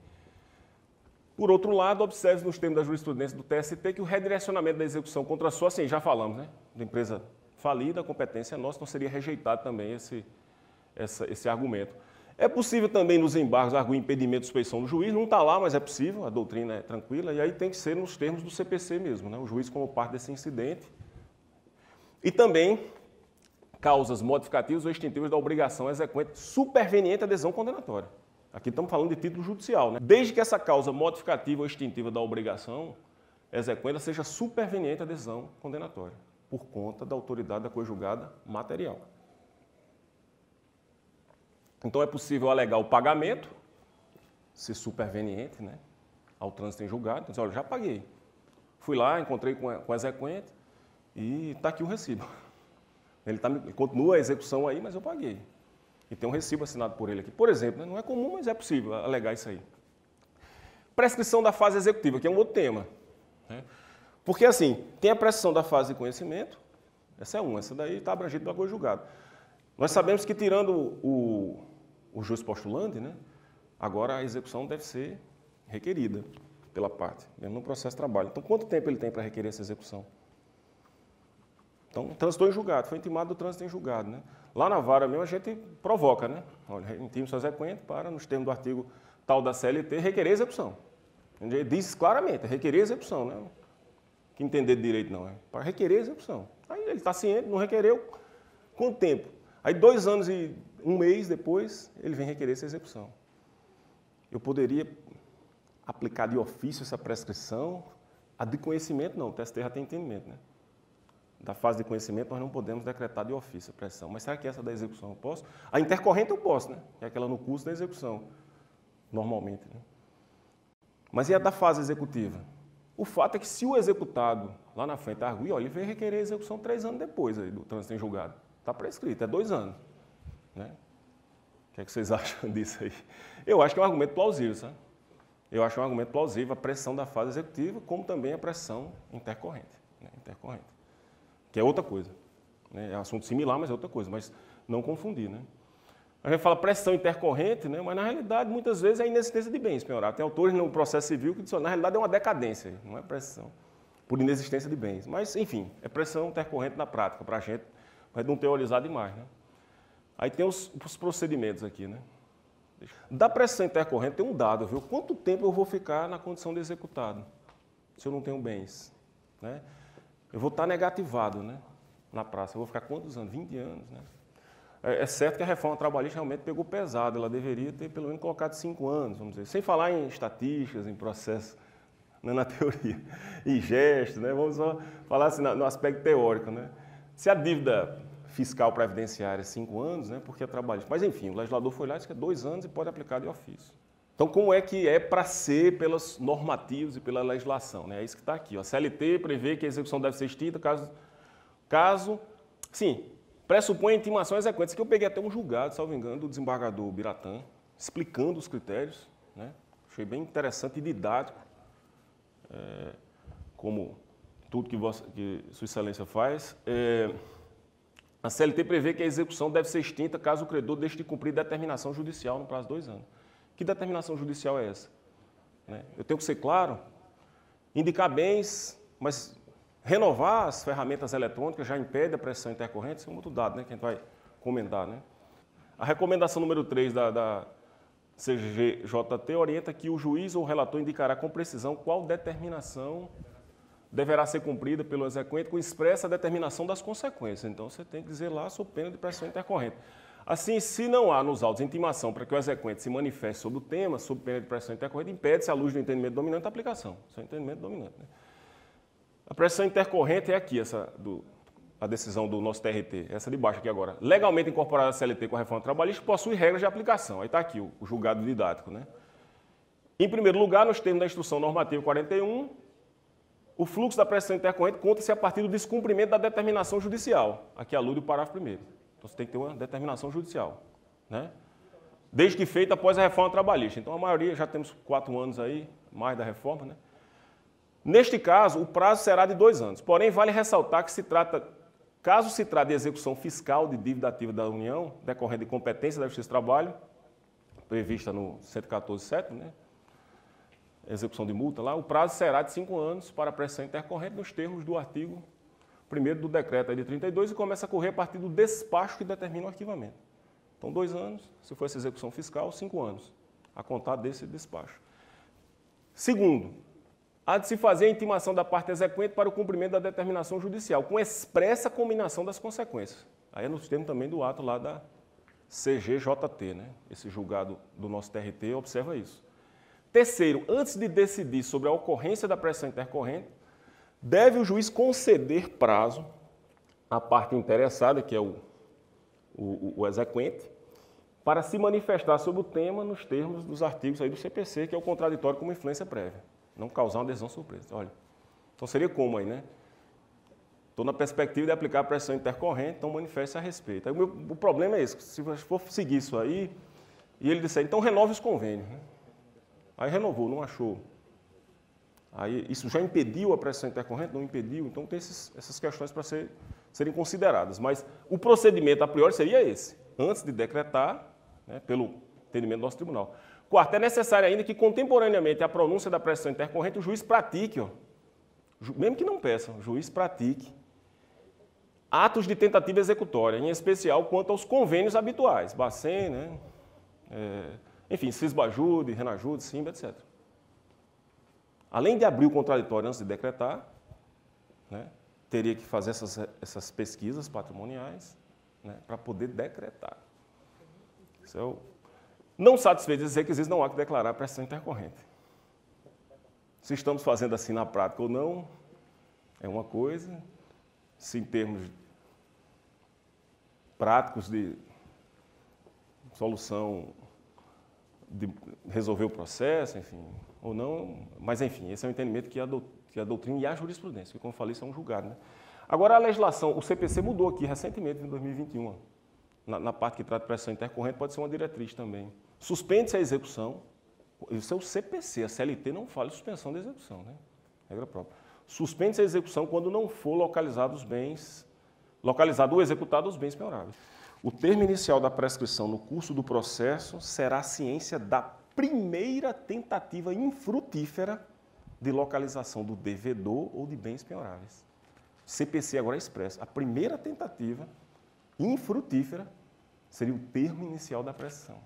Por outro lado, observe nos termos da jurisprudência do TST que o redirecionamento da execução contra a sua, assim, já falamos, né? Da empresa falida, a competência é nossa, então seria rejeitado também esse argumento. É possível também nos embargos arguir impedimento de suspeição do juiz, não está lá, mas é possível, a doutrina é tranquila, e aí tem que ser nos termos do CPC mesmo, né? O juiz como parte desse incidente. E também causas modificativas ou extintivas da obrigação exequente superveniente à adesão condenatória. Aqui estamos falando de título judicial, né? Desde que essa causa modificativa ou extintiva da obrigação exequente seja superveniente à adesão condenatória, por conta da autoridade da coisa julgada material. Então é possível alegar o pagamento, ser superveniente, né, ao trânsito em julgado. Então, olha, já paguei. Fui lá, encontrei com o exequente e está aqui o recibo. Ele continua a execução aí, mas eu paguei. E tem um recibo assinado por ele aqui. Por exemplo, né, não é comum, mas é possível alegar isso aí. Prescrição da fase executiva, que é um outro tema, né? Porque assim, tem a prescrição da fase de conhecimento, essa é uma, essa daí está abrangida do acordo julgado. Nós sabemos que, tirando o juiz postulante, né, agora a execução deve ser requerida pela parte, mesmo no processo de trabalho. Então, quanto tempo ele tem para requerer essa execução? Então, transitou em julgado, foi intimado do trânsito em julgado, né? Lá na vara mesmo a gente provoca, né? Olha, intima o seu exequente para, nos termos do artigo tal da CLT, requerer execução. Ele diz claramente, requerer execução, né? Que entender de direito não, é para requerer execução. Aí ele está ciente, não requereu, quanto tempo? Aí 2 anos e 1 mês depois, ele vem requerer essa execução. Eu poderia aplicar de ofício essa prescrição, a de conhecimento não, o TST já tem entendimento, né? Da fase de conhecimento nós não podemos decretar de ofício a prescrição, mas será que essa da execução eu posso? A intercorrente eu posso, né? Que é aquela no curso da execução, normalmente, né? Mas e a da fase executiva? O fato é que se o executado lá na frente arguir, olha, ele veio requerer a execução 3 anos depois aí do trânsito em julgado. Está prescrito, é 2 anos. Né? O que é que vocês acham disso aí? Eu acho que é um argumento plausível, sabe? Eu acho um argumento plausível a pressão da fase executiva, como também a pressão intercorrente, né? Intercorrente, que é outra coisa. Né? É um assunto similar, mas é outra coisa, mas não confundir, né? A gente fala pressão intercorrente, né? Mas na realidade, muitas vezes, é inexistência de bens penhorados. Tem autores no processo civil que dizem, na realidade, é uma decadência, não é pressão, por inexistência de bens. Mas, enfim, é pressão intercorrente na prática, para a gente não teorizar demais, né? Aí tem os procedimentos aqui, né? Da pressão intercorrente tem um dado, viu? Quanto tempo eu vou ficar na condição de executado, se eu não tenho bens, né? Eu vou estar negativado, né? Na praça. Eu vou ficar quantos anos? 20 anos, né? É certo que a reforma trabalhista realmente pegou pesado, ela deveria ter pelo menos colocado 5 anos, vamos dizer, sem falar em estatísticas, em processos, né, na teoria, em gestos, né? Vamos só falar assim, no aspecto teórico, né? Se a dívida fiscal previdenciária é 5 anos, né, porque é trabalhista. Mas, enfim, o legislador foi lá e disse que é 2 anos e pode aplicar de ofício. Então, como é que é para ser pelos normativos e pela legislação? Né? É isso que está aqui. Ó. A CLT prevê que a execução deve ser extinta sim, pressupõe a intimação exequente. Isso que eu peguei até um julgado, salvo engano, do desembargador Biratã, explicando os critérios, né? Achei bem interessante e didático, como tudo que Sua Excelência faz. A CLT prevê que a execução deve ser extinta caso o credor deixe de cumprir determinação judicial no prazo de 2 anos. Que determinação judicial é essa? Né? Eu tenho que ser claro, indicar bens, mas renovar as ferramentas eletrônicas já impede a pressão intercorrente, isso é um outro dado, né, que a gente vai comentar. Né? A recomendação número 3 da CGJT orienta que o juiz ou o relator indicará com precisão qual determinação deverá ser cumprida pelo exequente com expressa determinação das consequências. Então, você tem que dizer lá sob pena de pressão intercorrente. Assim, se não há nos autos intimação para que o exequente se manifeste sobre o tema, sob pena de pressão intercorrente, impede-se, à luz do entendimento dominante, a aplicação. Isso é o entendimento dominante. Né? A prestação intercorrente é aqui, a decisão do nosso TRT, essa de baixo aqui agora. Legalmente incorporada à CLT com a reforma trabalhista, possui regras de aplicação. Aí está aqui o julgado didático, né? Em primeiro lugar, nos termos da Instrução Normativa 41, o fluxo da prestação intercorrente conta-se a partir do descumprimento da determinação judicial. Aqui alude o parágrafo 1º. Então, você tem que ter uma determinação judicial, né? Desde que feita após a reforma trabalhista. Então, a maioria, já temos 4 anos aí, mais da reforma, né? Neste caso, o prazo será de 2 anos. Porém, vale ressaltar que caso se trate de execução fiscal de dívida ativa da União, decorrente de competência da Justiça do Trabalho, prevista no 114.7, né? Execução de multa lá, o prazo será de 5 anos para a prestação intercorrente nos termos do artigo 1º do decreto de 32 e começa a correr a partir do despacho que determina o arquivamento. Então, 2 anos, se for essa execução fiscal, 5 anos, a contar desse despacho. Segundo, há de se fazer a intimação da parte exequente para o cumprimento da determinação judicial, com expressa combinação das consequências. Aí é nos termos também do ato lá da CGJT, né? Esse julgado do nosso TRT observa isso. Terceiro, antes de decidir sobre a ocorrência da prestação intercorrente, deve o juiz conceder prazo à parte interessada, que é o exequente, para se manifestar sobre o tema nos termos dos artigos aí do CPC, que é o contraditório como influência prévia, não causar uma adesão surpresa. Olha, então seria como aí, né? Estou na perspectiva de aplicar a prestação intercorrente, então manifeste a respeito. Aí, o problema é esse, se for seguir isso aí, e ele disser, então renove os convênios, né? Aí renovou, não achou. Aí isso já impediu a prestação intercorrente? Não impediu. Então tem essas questões para serem consideradas. Mas o procedimento a priori seria esse, antes de decretar, né, pelo entendimento do nosso tribunal. Quarto, é necessário ainda que contemporaneamente à pronúncia da prestação intercorrente, o juiz pratique, ó, mesmo que não peça, o juiz pratique atos de tentativa executória, em especial quanto aos convênios habituais, Bacen, né? Enfim, Cisbajude, Renajude, Simba, etc. Além de abrir o contraditório antes de decretar, né, teria que fazer essas pesquisas patrimoniais, né, para poder decretar. Não satisfeitos esses requisitos, não há que declarar a prestação intercorrente. Se estamos fazendo assim na prática ou não, é uma coisa. Se em termos práticos de solução, de resolver o processo, enfim, ou não, mas enfim, esse é o entendimento que a doutrina e a jurisprudência, que como eu falei, isso é um julgado, né? Agora a legislação, o CPC mudou aqui recentemente, em 2021, na parte que trata de prestação intercorrente, pode ser uma diretriz também. Suspende-se a execução, isso é o CPC, a CLT não fala em suspensão da execução, né? Regra própria. Suspende-se a execução quando não for localizado ou executado os bens penhoráveis. O termo inicial da prescrição no curso do processo será a ciência da primeira tentativa infrutífera de localização do devedor ou de bens penhoráveis. CPC agora é expresso. A primeira tentativa infrutífera seria o termo inicial da prescrição.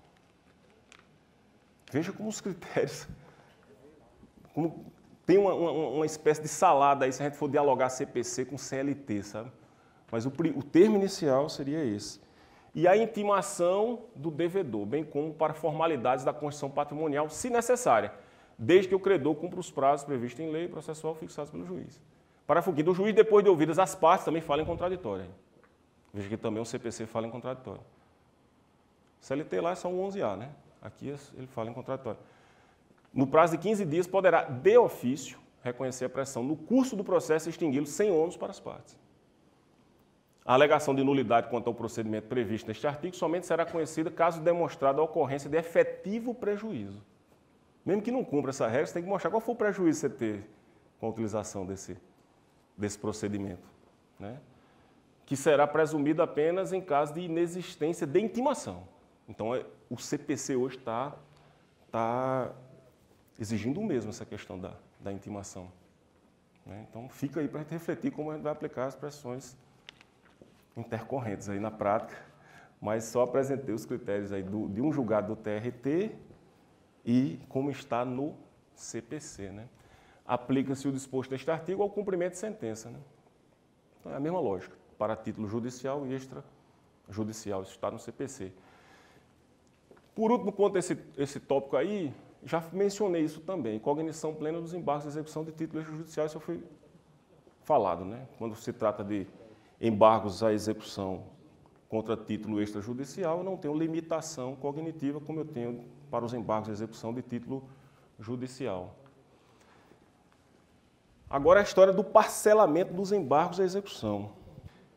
Veja como os critérios... Como tem uma espécie de salada aí, se a gente for dialogar CPC com CLT, sabe? Mas o termo inicial seria esse. E a intimação do devedor, bem como para formalidades da Constituição Patrimonial, se necessária, desde que o credor cumpra os prazos previstos em lei processual fixados pelo juiz. Parágrafo 5º, o juiz, depois de ouvidas as partes, também fala em contraditório. Veja que também o CPC fala em contraditório. CLT lá é só um 11A, né? Aqui ele fala em contraditório. No prazo de 15 dias, poderá, de ofício, reconhecer a pressão no curso do processo e extingui-lo sem ônus para as partes. A alegação de nulidade quanto ao procedimento previsto neste artigo somente será conhecida caso demonstrada a ocorrência de efetivo prejuízo. Mesmo que não cumpra essa regra, você tem que mostrar qual foi o prejuízo que você teve com a utilização desse procedimento, né? Que será presumido apenas em caso de inexistência de intimação. Então, o CPC hoje está exigindo o mesmo essa questão da intimação, né? Então, fica aí para a gente refletir como a gente vai aplicar as pressões intercorrentes aí na prática, mas só apresentei os critérios aí de um julgado do TRT e como está no CPC, né? Aplica-se o disposto neste artigo ao cumprimento de sentença, né? Então é a mesma lógica, para título judicial e extrajudicial, isso está no CPC. Por último, quanto a esse tópico aí, já mencionei isso também, cognição plena dos embargos de execução de títulos extrajudiciais, eu fui falado, né? Quando se trata de embargos à execução contra título extrajudicial, eu não tenho limitação cognitiva como eu tenho para os embargos à execução de título judicial. Agora a história do parcelamento dos embargos à execução.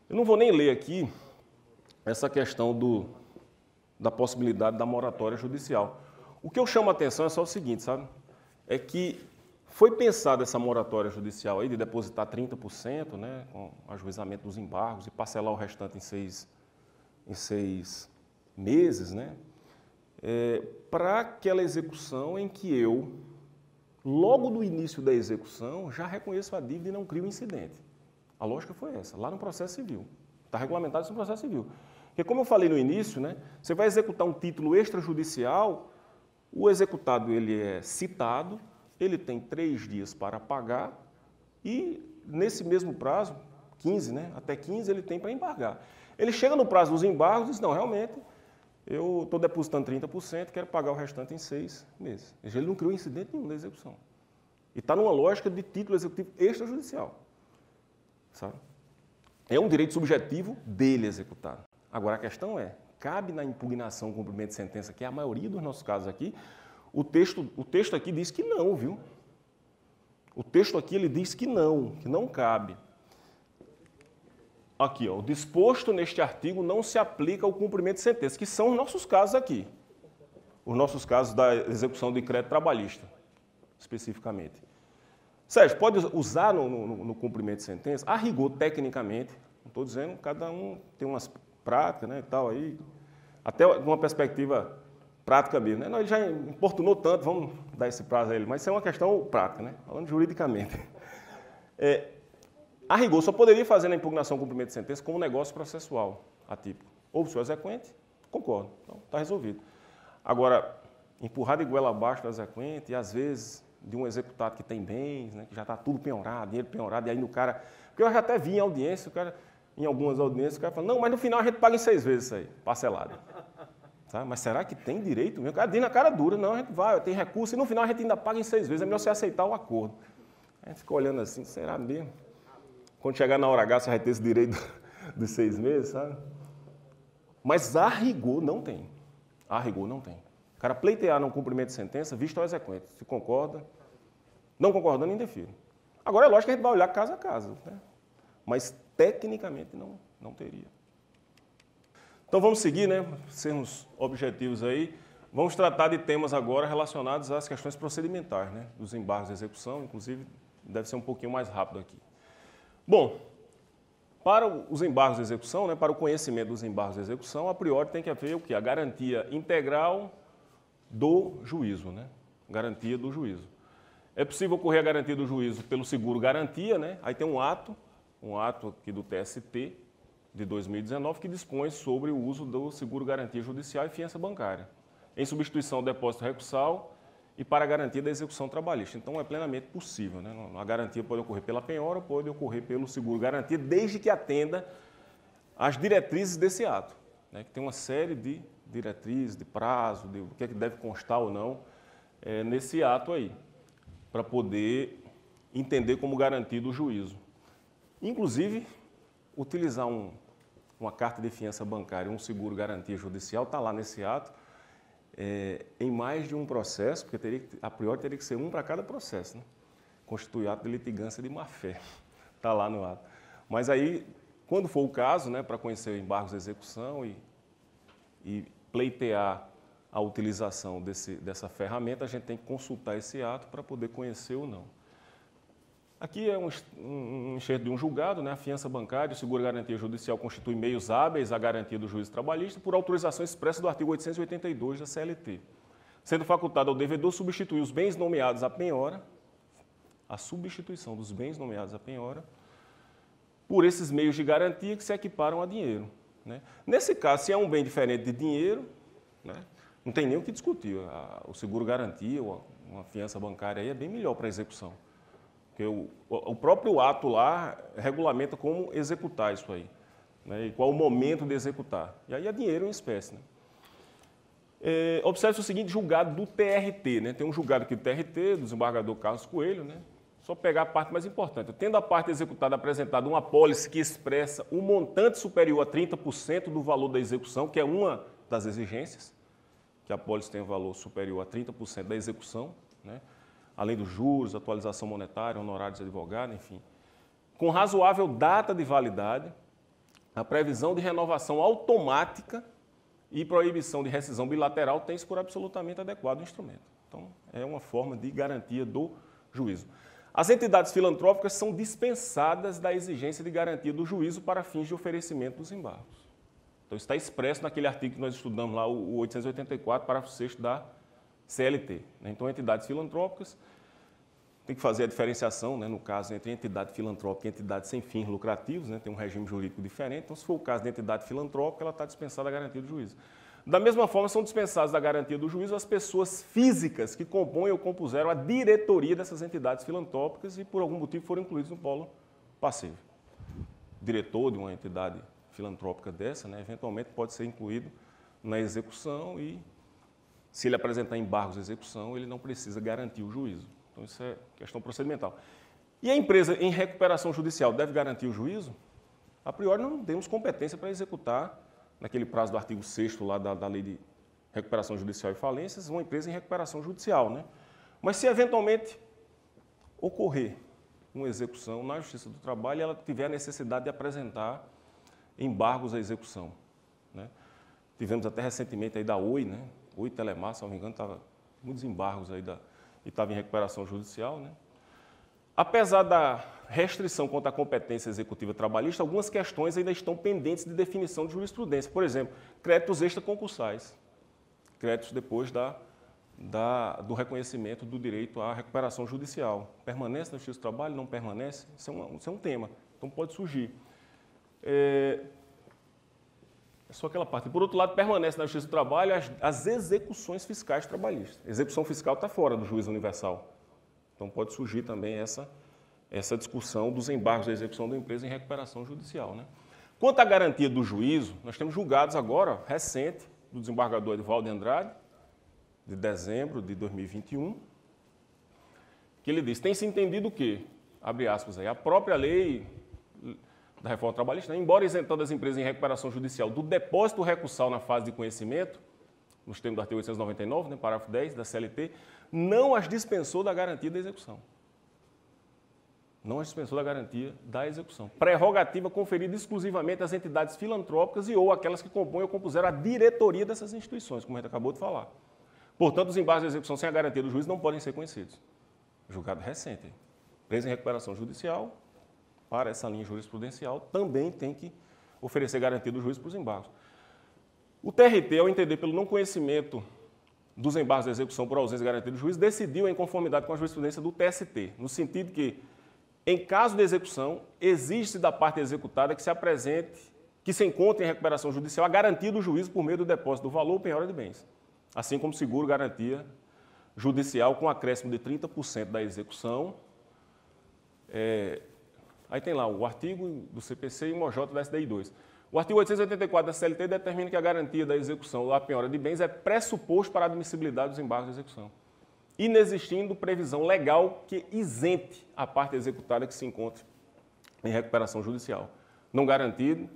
Eu não vou nem ler aqui essa questão da possibilidade da moratória judicial. O que eu chamo a atenção é só o seguinte, sabe? É que foi pensada essa moratória judicial aí de depositar 30%, né, com o ajuizamento dos embargos e parcelar o restante em seis meses, né, para aquela execução em que eu, logo no início da execução, já reconheço a dívida e não crio incidente. A lógica foi essa, lá no processo civil. Está regulamentado isso no processo civil. Porque, como eu falei no início, né, você vai executar um título extrajudicial, o executado ele é citado, ele tem 3 dias para pagar e, nesse mesmo prazo, 15, né, até 15, ele tem para embargar. Ele chega no prazo dos embargos e diz, não, realmente, eu estou depositando 30%, quero pagar o restante em 6 meses. Ele não criou incidente nenhum da execução. E está numa lógica de título executivo extrajudicial. Sabe? É um direito subjetivo dele executado. Agora, a questão é, cabe na impugnação, cumprimento de sentença, que é a maioria dos nossos casos aqui, o texto aqui diz que não, viu? O texto aqui ele diz que não cabe. Aqui, ó, o disposto neste artigo não se aplica ao cumprimento de sentença, que são os nossos casos aqui. Os nossos casos da execução de crédito trabalhista, especificamente. Sérgio, pode usar no cumprimento de sentença? A rigor, tecnicamente, não estou dizendo, cada um tem umas práticas, né, e tal, aí, até uma perspectiva prática mesmo. Né? Não, ele já importunou tanto, vamos dar esse prazo a ele, mas isso é uma questão prática, né? Falando juridicamente. A rigor, só poderia fazer na impugnação cumprimento de sentença como negócio processual atípico. Ou o senhor exequente, concordo, então está resolvido. Agora, empurrar de goela abaixo do exequente, e às vezes de um executado que tem bens, né, que já está tudo penhorado, dinheiro penhorado, e aí no cara... Porque eu já até vi em audiência, o cara, em algumas audiências, o cara fala, não, mas no final a gente paga em 6 vezes isso aí, parcelado. Sabe? Mas será que tem direito mesmo? O cara diz na cara dura, não, a gente vai, tem recurso, e no final a gente ainda paga em 6 vezes, é melhor você aceitar o acordo. A gente fica olhando assim, será mesmo? Quando chegar na hora H, você vai ter esse direito dos 6 meses, sabe? Mas a rigor não tem. A rigor não tem. O cara pleitear no cumprimento de sentença, visto ao exequente. Se concorda, não concordando, indefiro. Agora é lógico que a gente vai olhar caso a caso, né? Mas tecnicamente não teria. Então vamos seguir, né? Sermos objetivos aí. Vamos tratar de temas agora relacionados às questões procedimentais, né? Dos embargos de execução, inclusive deve ser um pouquinho mais rápido aqui. Bom, para os embargos de execução, né, para o conhecimento dos embargos de execução, a priori tem que haver o quê? A garantia integral do juízo, né? Garantia do juízo. É possível ocorrer a garantia do juízo pelo seguro garantia, né? Aí tem um ato aqui do TST de 2019 que dispõe sobre o uso do seguro garantia judicial e fiança bancária, em substituição do depósito recursal e para a garantia da execução trabalhista. Então, é plenamente possível, né? A garantia pode ocorrer pela penhora, pode ocorrer pelo seguro-garantia, desde que atenda às diretrizes desse ato, né? Que tem uma série de diretrizes, de prazo, de o que é que deve constar ou não nesse ato aí, para poder entender como garantido o juízo. Inclusive, utilizar uma carta de fiança bancária, um seguro-garantia judicial, está lá nesse ato, em mais de um processo, porque a priori teria que ser um para cada processo, né? Constitui ato de litigância de má-fé, está lá no ato. Mas aí, quando for o caso, né, para conhecer embargos de execução e pleitear a utilização dessa ferramenta, a gente tem que consultar esse ato para poder conhecer ou não. Aqui é um enxerto de um julgado, né? A fiança bancária e o seguro-garantia judicial constitui meios hábeis à garantia do juízo trabalhista por autorização expressa do artigo 882 da CLT, sendo facultado ao devedor substituir os bens nomeados à penhora, a substituição dos bens nomeados à penhora, por esses meios de garantia que se equiparam a dinheiro, né? Nesse caso, se é um bem diferente de dinheiro, né, não tem nem o que discutir. O seguro-garantia ou uma fiança bancária aí é bem melhor para a execução. Porque o próprio ato lá regulamenta como executar isso aí, né, e qual o momento de executar. E aí é dinheiro em espécie, né? Observe o seguinte, julgado do TRT, né? Tem um julgado aqui do TRT, do desembargador Carlos Coelho, né, Só pegar a parte mais importante. Tendo a parte executada apresentada uma apólice que expressa um montante superior a 30% do valor da execução, que é uma das exigências, que a apólice tenha valor superior a 30% da execução, né? Além dos juros, atualização monetária, honorários de advogado, enfim. Com razoável data de validade, a previsão de renovação automática e proibição de rescisão bilateral tem-se por absolutamente adequado o instrumento. Então, é uma forma de garantia do juízo. As entidades filantrópicas são dispensadas da exigência de garantia do juízo para fins de oferecimento dos embargos. Então, está expresso naquele artigo que nós estudamos lá, o 884, parágrafo 6º da CLT. Então, entidades filantrópicas, tem que fazer a diferenciação, né, no caso, entre entidade filantrópica e entidade sem fins lucrativos, né, tem um regime jurídico diferente. Então, se for o caso da entidade filantrópica, ela está dispensada da garantia do juízo. Da mesma forma, são dispensadas da garantia do juízo as pessoas físicas que compõem ou compuseram a diretoria dessas entidades filantrópicas e, por algum motivo, foram incluídos no polo passivo. O diretor de uma entidade filantrópica dessa, né, eventualmente pode ser incluído na execução e, se ele apresentar embargos de execução, ele não precisa garantir o juízo. Então, isso é questão procedimental. E a empresa em recuperação judicial deve garantir o juízo? A priori, não temos competência para executar, naquele prazo do artigo 6º lá da Lei de Recuperação Judicial e Falências, uma empresa em recuperação judicial, né? Mas se eventualmente ocorrer uma execução na Justiça do Trabalho e ela tiver a necessidade de apresentar embargos à execução, né? Tivemos até recentemente aí da Oi, né? Oi Telemar, se não me engano, estava muitos embargos aí e estava em recuperação judicial, né? Apesar da restrição quanto à competência executiva trabalhista, algumas questões ainda estão pendentes de definição de jurisprudência. Por exemplo, créditos extraconcursais, créditos depois do reconhecimento do direito à recuperação judicial. Permanece na Justiça do Trabalho, não permanece? Isso é um tema, então pode surgir. É só aquela parte. Por outro lado, permanece na Justiça do Trabalho as execuções fiscais trabalhistas. A execução fiscal está fora do juízo universal. Então, pode surgir também essa discussão dos embargos da execução da empresa em recuperação judicial, né? Quanto à garantia do juízo, nós temos julgados agora, recente, do desembargador Edivaldo Andrade, de dezembro de 2021, que ele diz, tem-se entendido que, abre aspas aí, a própria lei da reforma trabalhista, né, embora isentando as empresas em recuperação judicial do depósito recursal na fase de conhecimento, nos termos do artigo 899, né, parágrafo 10 da CLT, não as dispensou da garantia da execução. Não as dispensou da garantia da execução. Prerrogativa conferida exclusivamente às entidades filantrópicas e ou aquelas que compõem ou compuseram a diretoria dessas instituições, como a gente acabou de falar. Portanto, os embargos de execução sem a garantia do juiz não podem ser conhecidos. Julgado recente. Empresa em recuperação judicial, para essa linha jurisprudencial, também tem que oferecer garantia do juiz para os embargos. O TRT, ao entender pelo não conhecimento dos embargos de execução por ausência de garantia do juiz, decidiu em conformidade com a jurisprudência do TST, no sentido que, em caso de execução, existe da parte executada que se apresente, que se encontre em recuperação judicial a garantia do juízo por meio do depósito do valor ou penhora de bens, assim como seguro garantia judicial com acréscimo de 30% da execução. Aí tem lá o artigo do CPC e o MOJ da SDI 2. O artigo 884 da CLT determina que a garantia da execução ou a penhora de bens é pressuposto para a admissibilidade dos embargos de execução, inexistindo previsão legal que isente a parte executada que se encontre em recuperação judicial. Não garantido,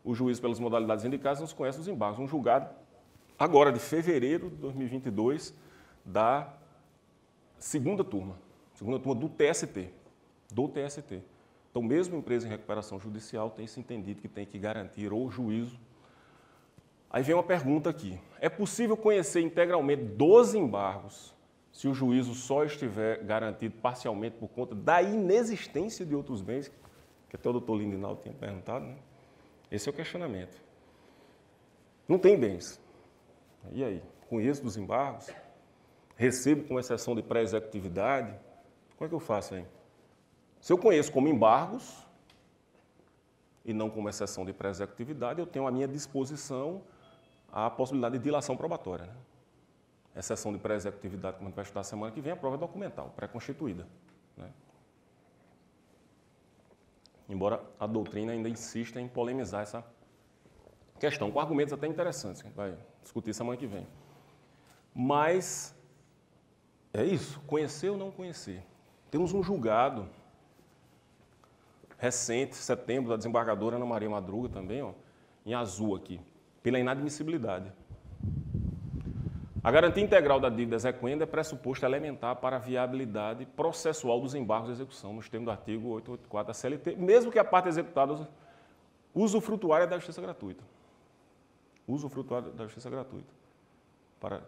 o juiz, pelas modalidades indicadas, não se conhece os embargos. Um julgado, agora de fevereiro de 2022, da segunda turma do TST. Então, mesmo empresa em recuperação judicial tem se entendido que tem que garantir o juízo. Aí vem uma pergunta aqui. É possível conhecer integralmente 12 embargos se o juízo só estiver garantido parcialmente por conta da inexistência de outros bens, que até o doutor Lindinaldo tinha perguntado, né? Esse é o questionamento. Não tem bens. E aí? Conheço dos embargos? Recebo com exceção de pré-executividade? Como é que eu faço aí? Se eu conheço como embargos e não como exceção de pré-executividade, eu tenho à minha disposição a possibilidade de dilação probatória, né? Exceção de pré-executividade, como a gente vai estudar semana que vem, a prova documental, pré-constituída, né? Embora a doutrina ainda insista em polemizar essa questão, com argumentos até interessantes, que a gente vai discutir semana que vem. Mas é isso, conhecer ou não conhecer. Temos um julgado recente, setembro, da desembargadora Ana Maria Madruga também, ó, em azul aqui, pela inadmissibilidade. A garantia integral da dívida exequenda é pressuposto elementar para a viabilidade processual dos embargos de execução, nos termos do artigo 884 da CLT, mesmo que a parte executada usufrutuária da justiça gratuita. Usufrutuária da justiça gratuita,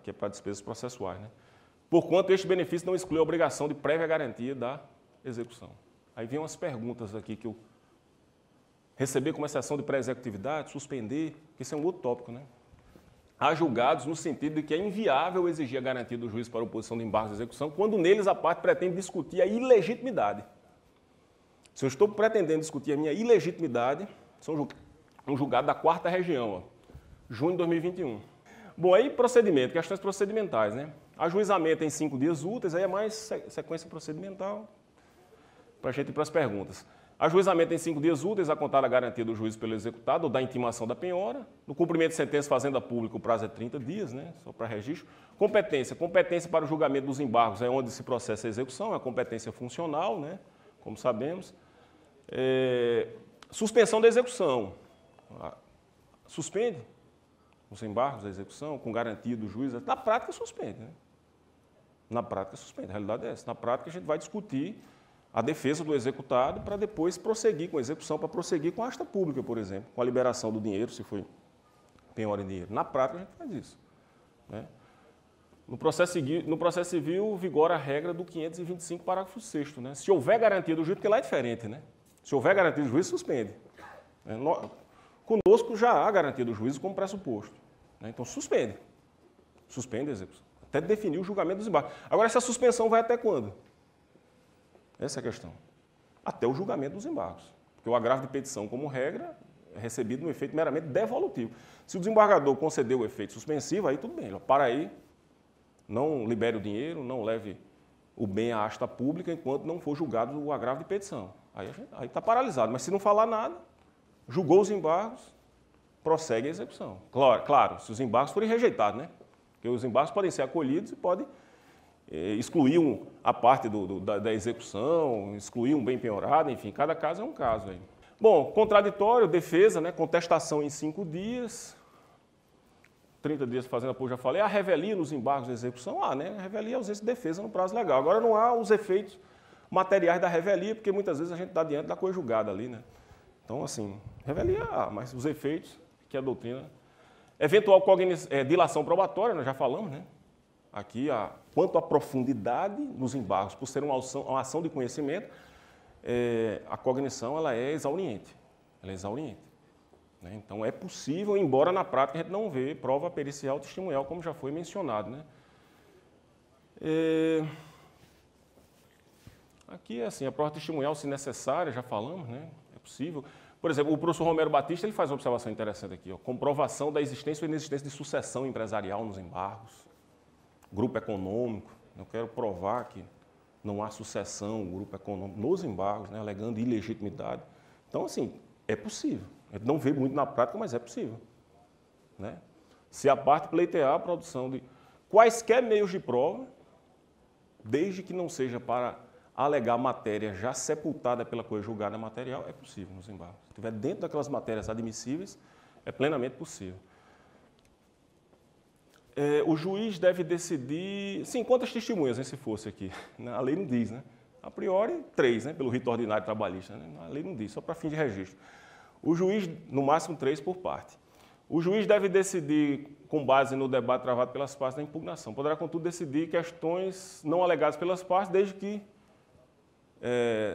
que é para despesas processuais, né? Porquanto este benefício não exclui a obrigação de prévia garantia da execução. Aí vem umas perguntas aqui que eu receber como exceção de pré-executividade, suspender, que isso é um outro tópico, né? Há julgados no sentido de que é inviável exigir a garantia do juiz para a oposição de embargos de execução, quando neles a parte pretende discutir a ilegitimidade. Se eu estou pretendendo discutir a minha ilegitimidade, sou um julgado da 4ª região, ó, junho de 2021. Bom, aí procedimento, questões procedimentais, né? Ajuizamento em 5 dias úteis, aí é mais sequência procedimental, para a gente ir para as perguntas. Ajuizamento em 5 dias úteis, a contar a garantia do juiz pelo executado ou da intimação da penhora. No cumprimento de sentença, fazenda pública, o prazo é 30 dias, né? Só para registro. Competência. Competência para o julgamento dos embargos é onde se processa a execução, é a competência funcional, né? Como sabemos. Suspensão da execução. Suspende os embargos da execução com garantia do juiz. Na prática, suspende, né? Na prática, suspende. A realidade é essa. Na prática, a gente vai discutir a defesa do executado para depois prosseguir com a execução, para prosseguir com a asta pública, por exemplo, com a liberação do dinheiro, se foi penhora em dinheiro. Na prática, a gente faz isso, né? No processo civil, vigora a regra do 525, parágrafo 6º, né? Se houver garantia do juiz, porque lá é diferente, né? Se houver garantia do juiz, suspende. Conosco já há garantia do juiz como pressuposto, né? Então, suspende. Suspende a execução. Até definir o julgamento dos embargos. Agora, essa suspensão vai até quando? Essa é a questão. Até o julgamento dos embargos. Porque o agravo de petição, como regra, é recebido no efeito meramente devolutivo. Se o desembargador concedeu o efeito suspensivo, aí tudo bem. Para aí, não libere o dinheiro, não leve o bem à asta pública enquanto não for julgado o agravo de petição. Aí está paralisado. Mas se não falar nada, julgou os embargos, prossegue a execução. Claro, se os embargos forem rejeitados, né? Porque os embargos podem ser acolhidos e podem excluir a parte da execução, excluir um bem penhorado, enfim, cada caso é um caso aí. Bom, contraditório, defesa, né, contestação em 5 dias, 30 dias fazendo apoio, já falei. A revelia nos embargos de execução, né, a revelia é ausência de defesa no prazo legal. Agora não há os efeitos materiais da revelia, porque muitas vezes a gente está diante da coisa julgada ali, né. Então, assim, revelia, mas os efeitos que a doutrina... Eventual dilação probatória, nós já falamos, né. Aqui, quanto à profundidade nos embargos, por ser uma ação de conhecimento, a cognição ela é exauriente. Ela é exauriente, né? Então, é possível, embora na prática a gente não vê prova pericial testemunhal, como já foi mencionado, né? Aqui, assim, a prova testemunhal, se necessária, já falamos, né? É possível. Por exemplo, o professor Romero Batista ele faz uma observação interessante aqui, ó, comprovação da existência ou inexistência de sucessão empresarial nos embargos. Grupo econômico, eu quero provar que não há sucessão, grupo econômico, nos embargos, né, alegando ilegitimidade. Então, assim, é possível. A gente não vê muito na prática, mas é possível, né? Se a parte pleitear a produção de quaisquer meios de prova, desde que não seja para alegar matéria já sepultada pela coisa julgada material, é possível nos embargos. Se estiver dentro daquelas matérias admissíveis, é plenamente possível. O juiz deve decidir... Sim, quantas testemunhas, né, se fosse aqui? A lei não diz, né? A priori, 3, né, pelo rito ordinário trabalhista, né? A lei não diz, só para fim de registro. O juiz, no máximo 3 por parte. O juiz deve decidir com base no debate travado pelas partes da impugnação. Poderá, contudo, decidir questões não alegadas pelas partes, desde que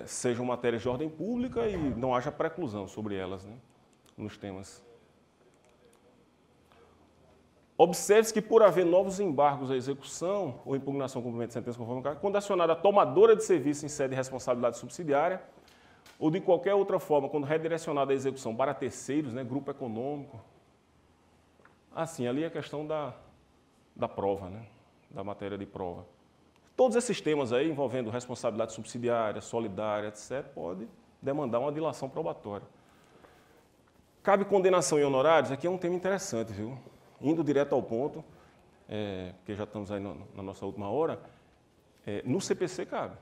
sejam matérias de ordem pública e não haja preclusão sobre elas, né, nos temas. Observe-se que, por haver novos embargos à execução ou impugnação com cumprimento de sentença conforme o caso, quando acionada a tomadora de serviço em sede de responsabilidade subsidiária ou de qualquer outra forma, quando redirecionada a execução para terceiros, né, grupo econômico. Assim, ali é a questão da prova, né, da matéria de prova. Todos esses temas aí, envolvendo responsabilidade subsidiária, solidária, etc., pode demandar uma dilação probatória. Cabe condenação em honorários? Aqui é um tema interessante, viu? Indo direto ao ponto, porque já estamos aí na nossa última hora, no CPC cabe.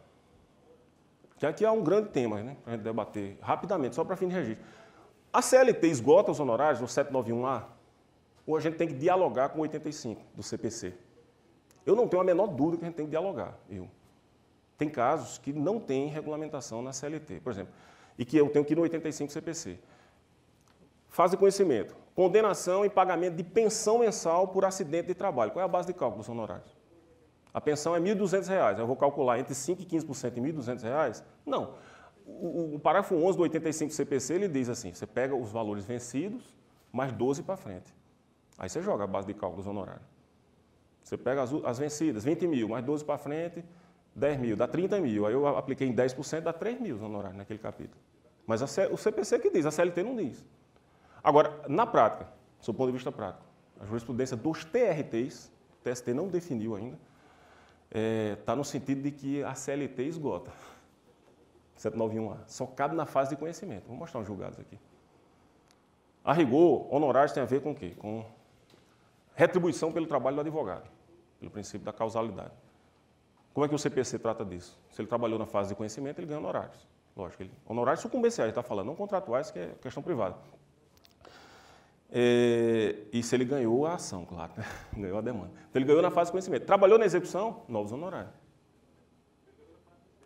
Que aqui há um grande tema, né, para a gente debater rapidamente, só para fim de registro. A CLT esgota os honorários no 791A, ou a gente tem que dialogar com o 85 do CPC? Eu não tenho a menor dúvida que a gente tem que dialogar. Tem casos que não tem regulamentação na CLT, por exemplo, e que eu tenho que ir no 85 CPC. Fase de conhecimento. Condenação e pagamento de pensão mensal por acidente de trabalho. Qual é a base de cálculo dos honorários? A pensão é R$ 1.200. Eu vou calcular entre 5% e 15% em R$ 1.200? Não. O parágrafo 11 do 85 CPC, ele diz assim, você pega os valores vencidos, mais 12 para frente. Aí você joga a base de cálculo dos honorários. Você pega as vencidas, 20 mil, mais 12 para frente, 10 mil, dá 30 mil. Aí eu apliquei em 10%, dá 3 mil os honorários naquele capítulo. Mas o CPC que diz, a CLT não diz. Agora, na prática, do seu ponto de vista prático, a jurisprudência dos TRTs, o TST não definiu ainda, está no sentido de que a CLT esgota. 791A. Só cabe na fase de conhecimento. Vou mostrar uns julgados aqui. A rigor, honorários tem a ver com o quê? Com retribuição pelo trabalho do advogado, pelo princípio da causalidade. Como é que o CPC trata disso? Se ele trabalhou na fase de conhecimento, ele ganha honorários. Lógico, honorários sucumbenciais, ele está falando, não contratuais, que é questão privada. E se ele ganhou a ação, claro, né? Ganhou a demanda. Então ele ganhou na fase de conhecimento. Trabalhou na execução, novos honorários.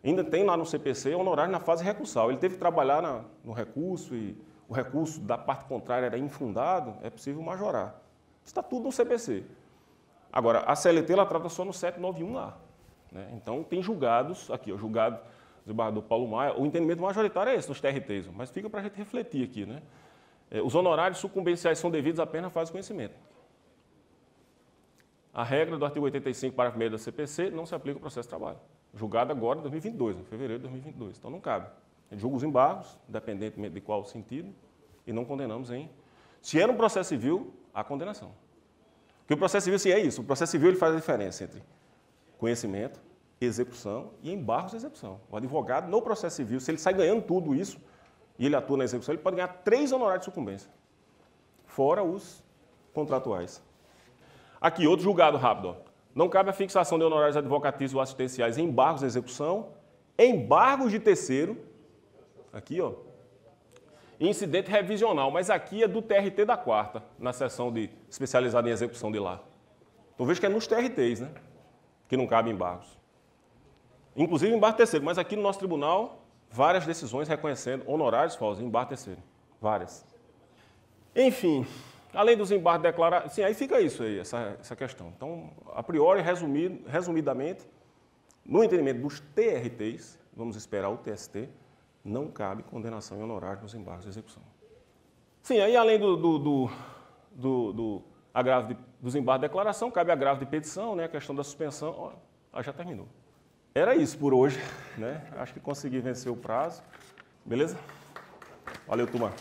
Ainda tem lá no CPC honorário na fase recursal. Ele teve que trabalhar no recurso e o recurso da parte contrária era infundado, é possível majorar. Isso está tudo no CPC. Agora, a CLT ela trata só no 791A. Né? Então, tem julgados, aqui, o julgado do desembargador Paulo Maia, o entendimento majoritário é esse, nos TRTs, mas fica para a gente refletir aqui. Né? Os honorários sucumbenciais são devidos apenas na fase de conhecimento. A regra do artigo 85, parágrafo 1º da CPC, não se aplica ao processo de trabalho. Julgado agora em 2022, em fevereiro de 2022. Então, não cabe. A gente julga os embargos, independentemente de qual sentido, e não condenamos em... Se é no processo civil, há condenação. Porque o processo civil, sim, é isso. O processo civil ele faz a diferença entre conhecimento, execução e embargos de execução. O advogado, no processo civil, se ele sai ganhando tudo isso, e ele atua na execução, ele pode ganhar 3 honorários de sucumbência, fora os contratuais. Aqui, outro julgado rápido. Ó. Não cabe a fixação de honorários advocatícios ou assistenciais em embargos de execução, embargos de terceiro, aqui, ó, incidente revisional, mas aqui é do TRT da 4ª, na seção especializada em execução de lá. Então veja que é nos TRTs, né, que não cabe embargos. Inclusive embargo terceiro, mas aqui no nosso tribunal, várias decisões reconhecendo honorários falsos em embargo terceiro. Várias. Enfim, além dos embargos declarados, sim, aí fica isso aí, essa questão. Então, a priori, resumidamente, no entendimento dos TRTs, vamos esperar o TST, não cabe condenação em honorários nos embargos de execução. Sim, aí além do agravo dos embargos de declaração, cabe agravo de petição, né, a questão da suspensão, ó, já terminou. Era isso por hoje, né? Acho que consegui vencer o prazo. Beleza? Valeu, turma.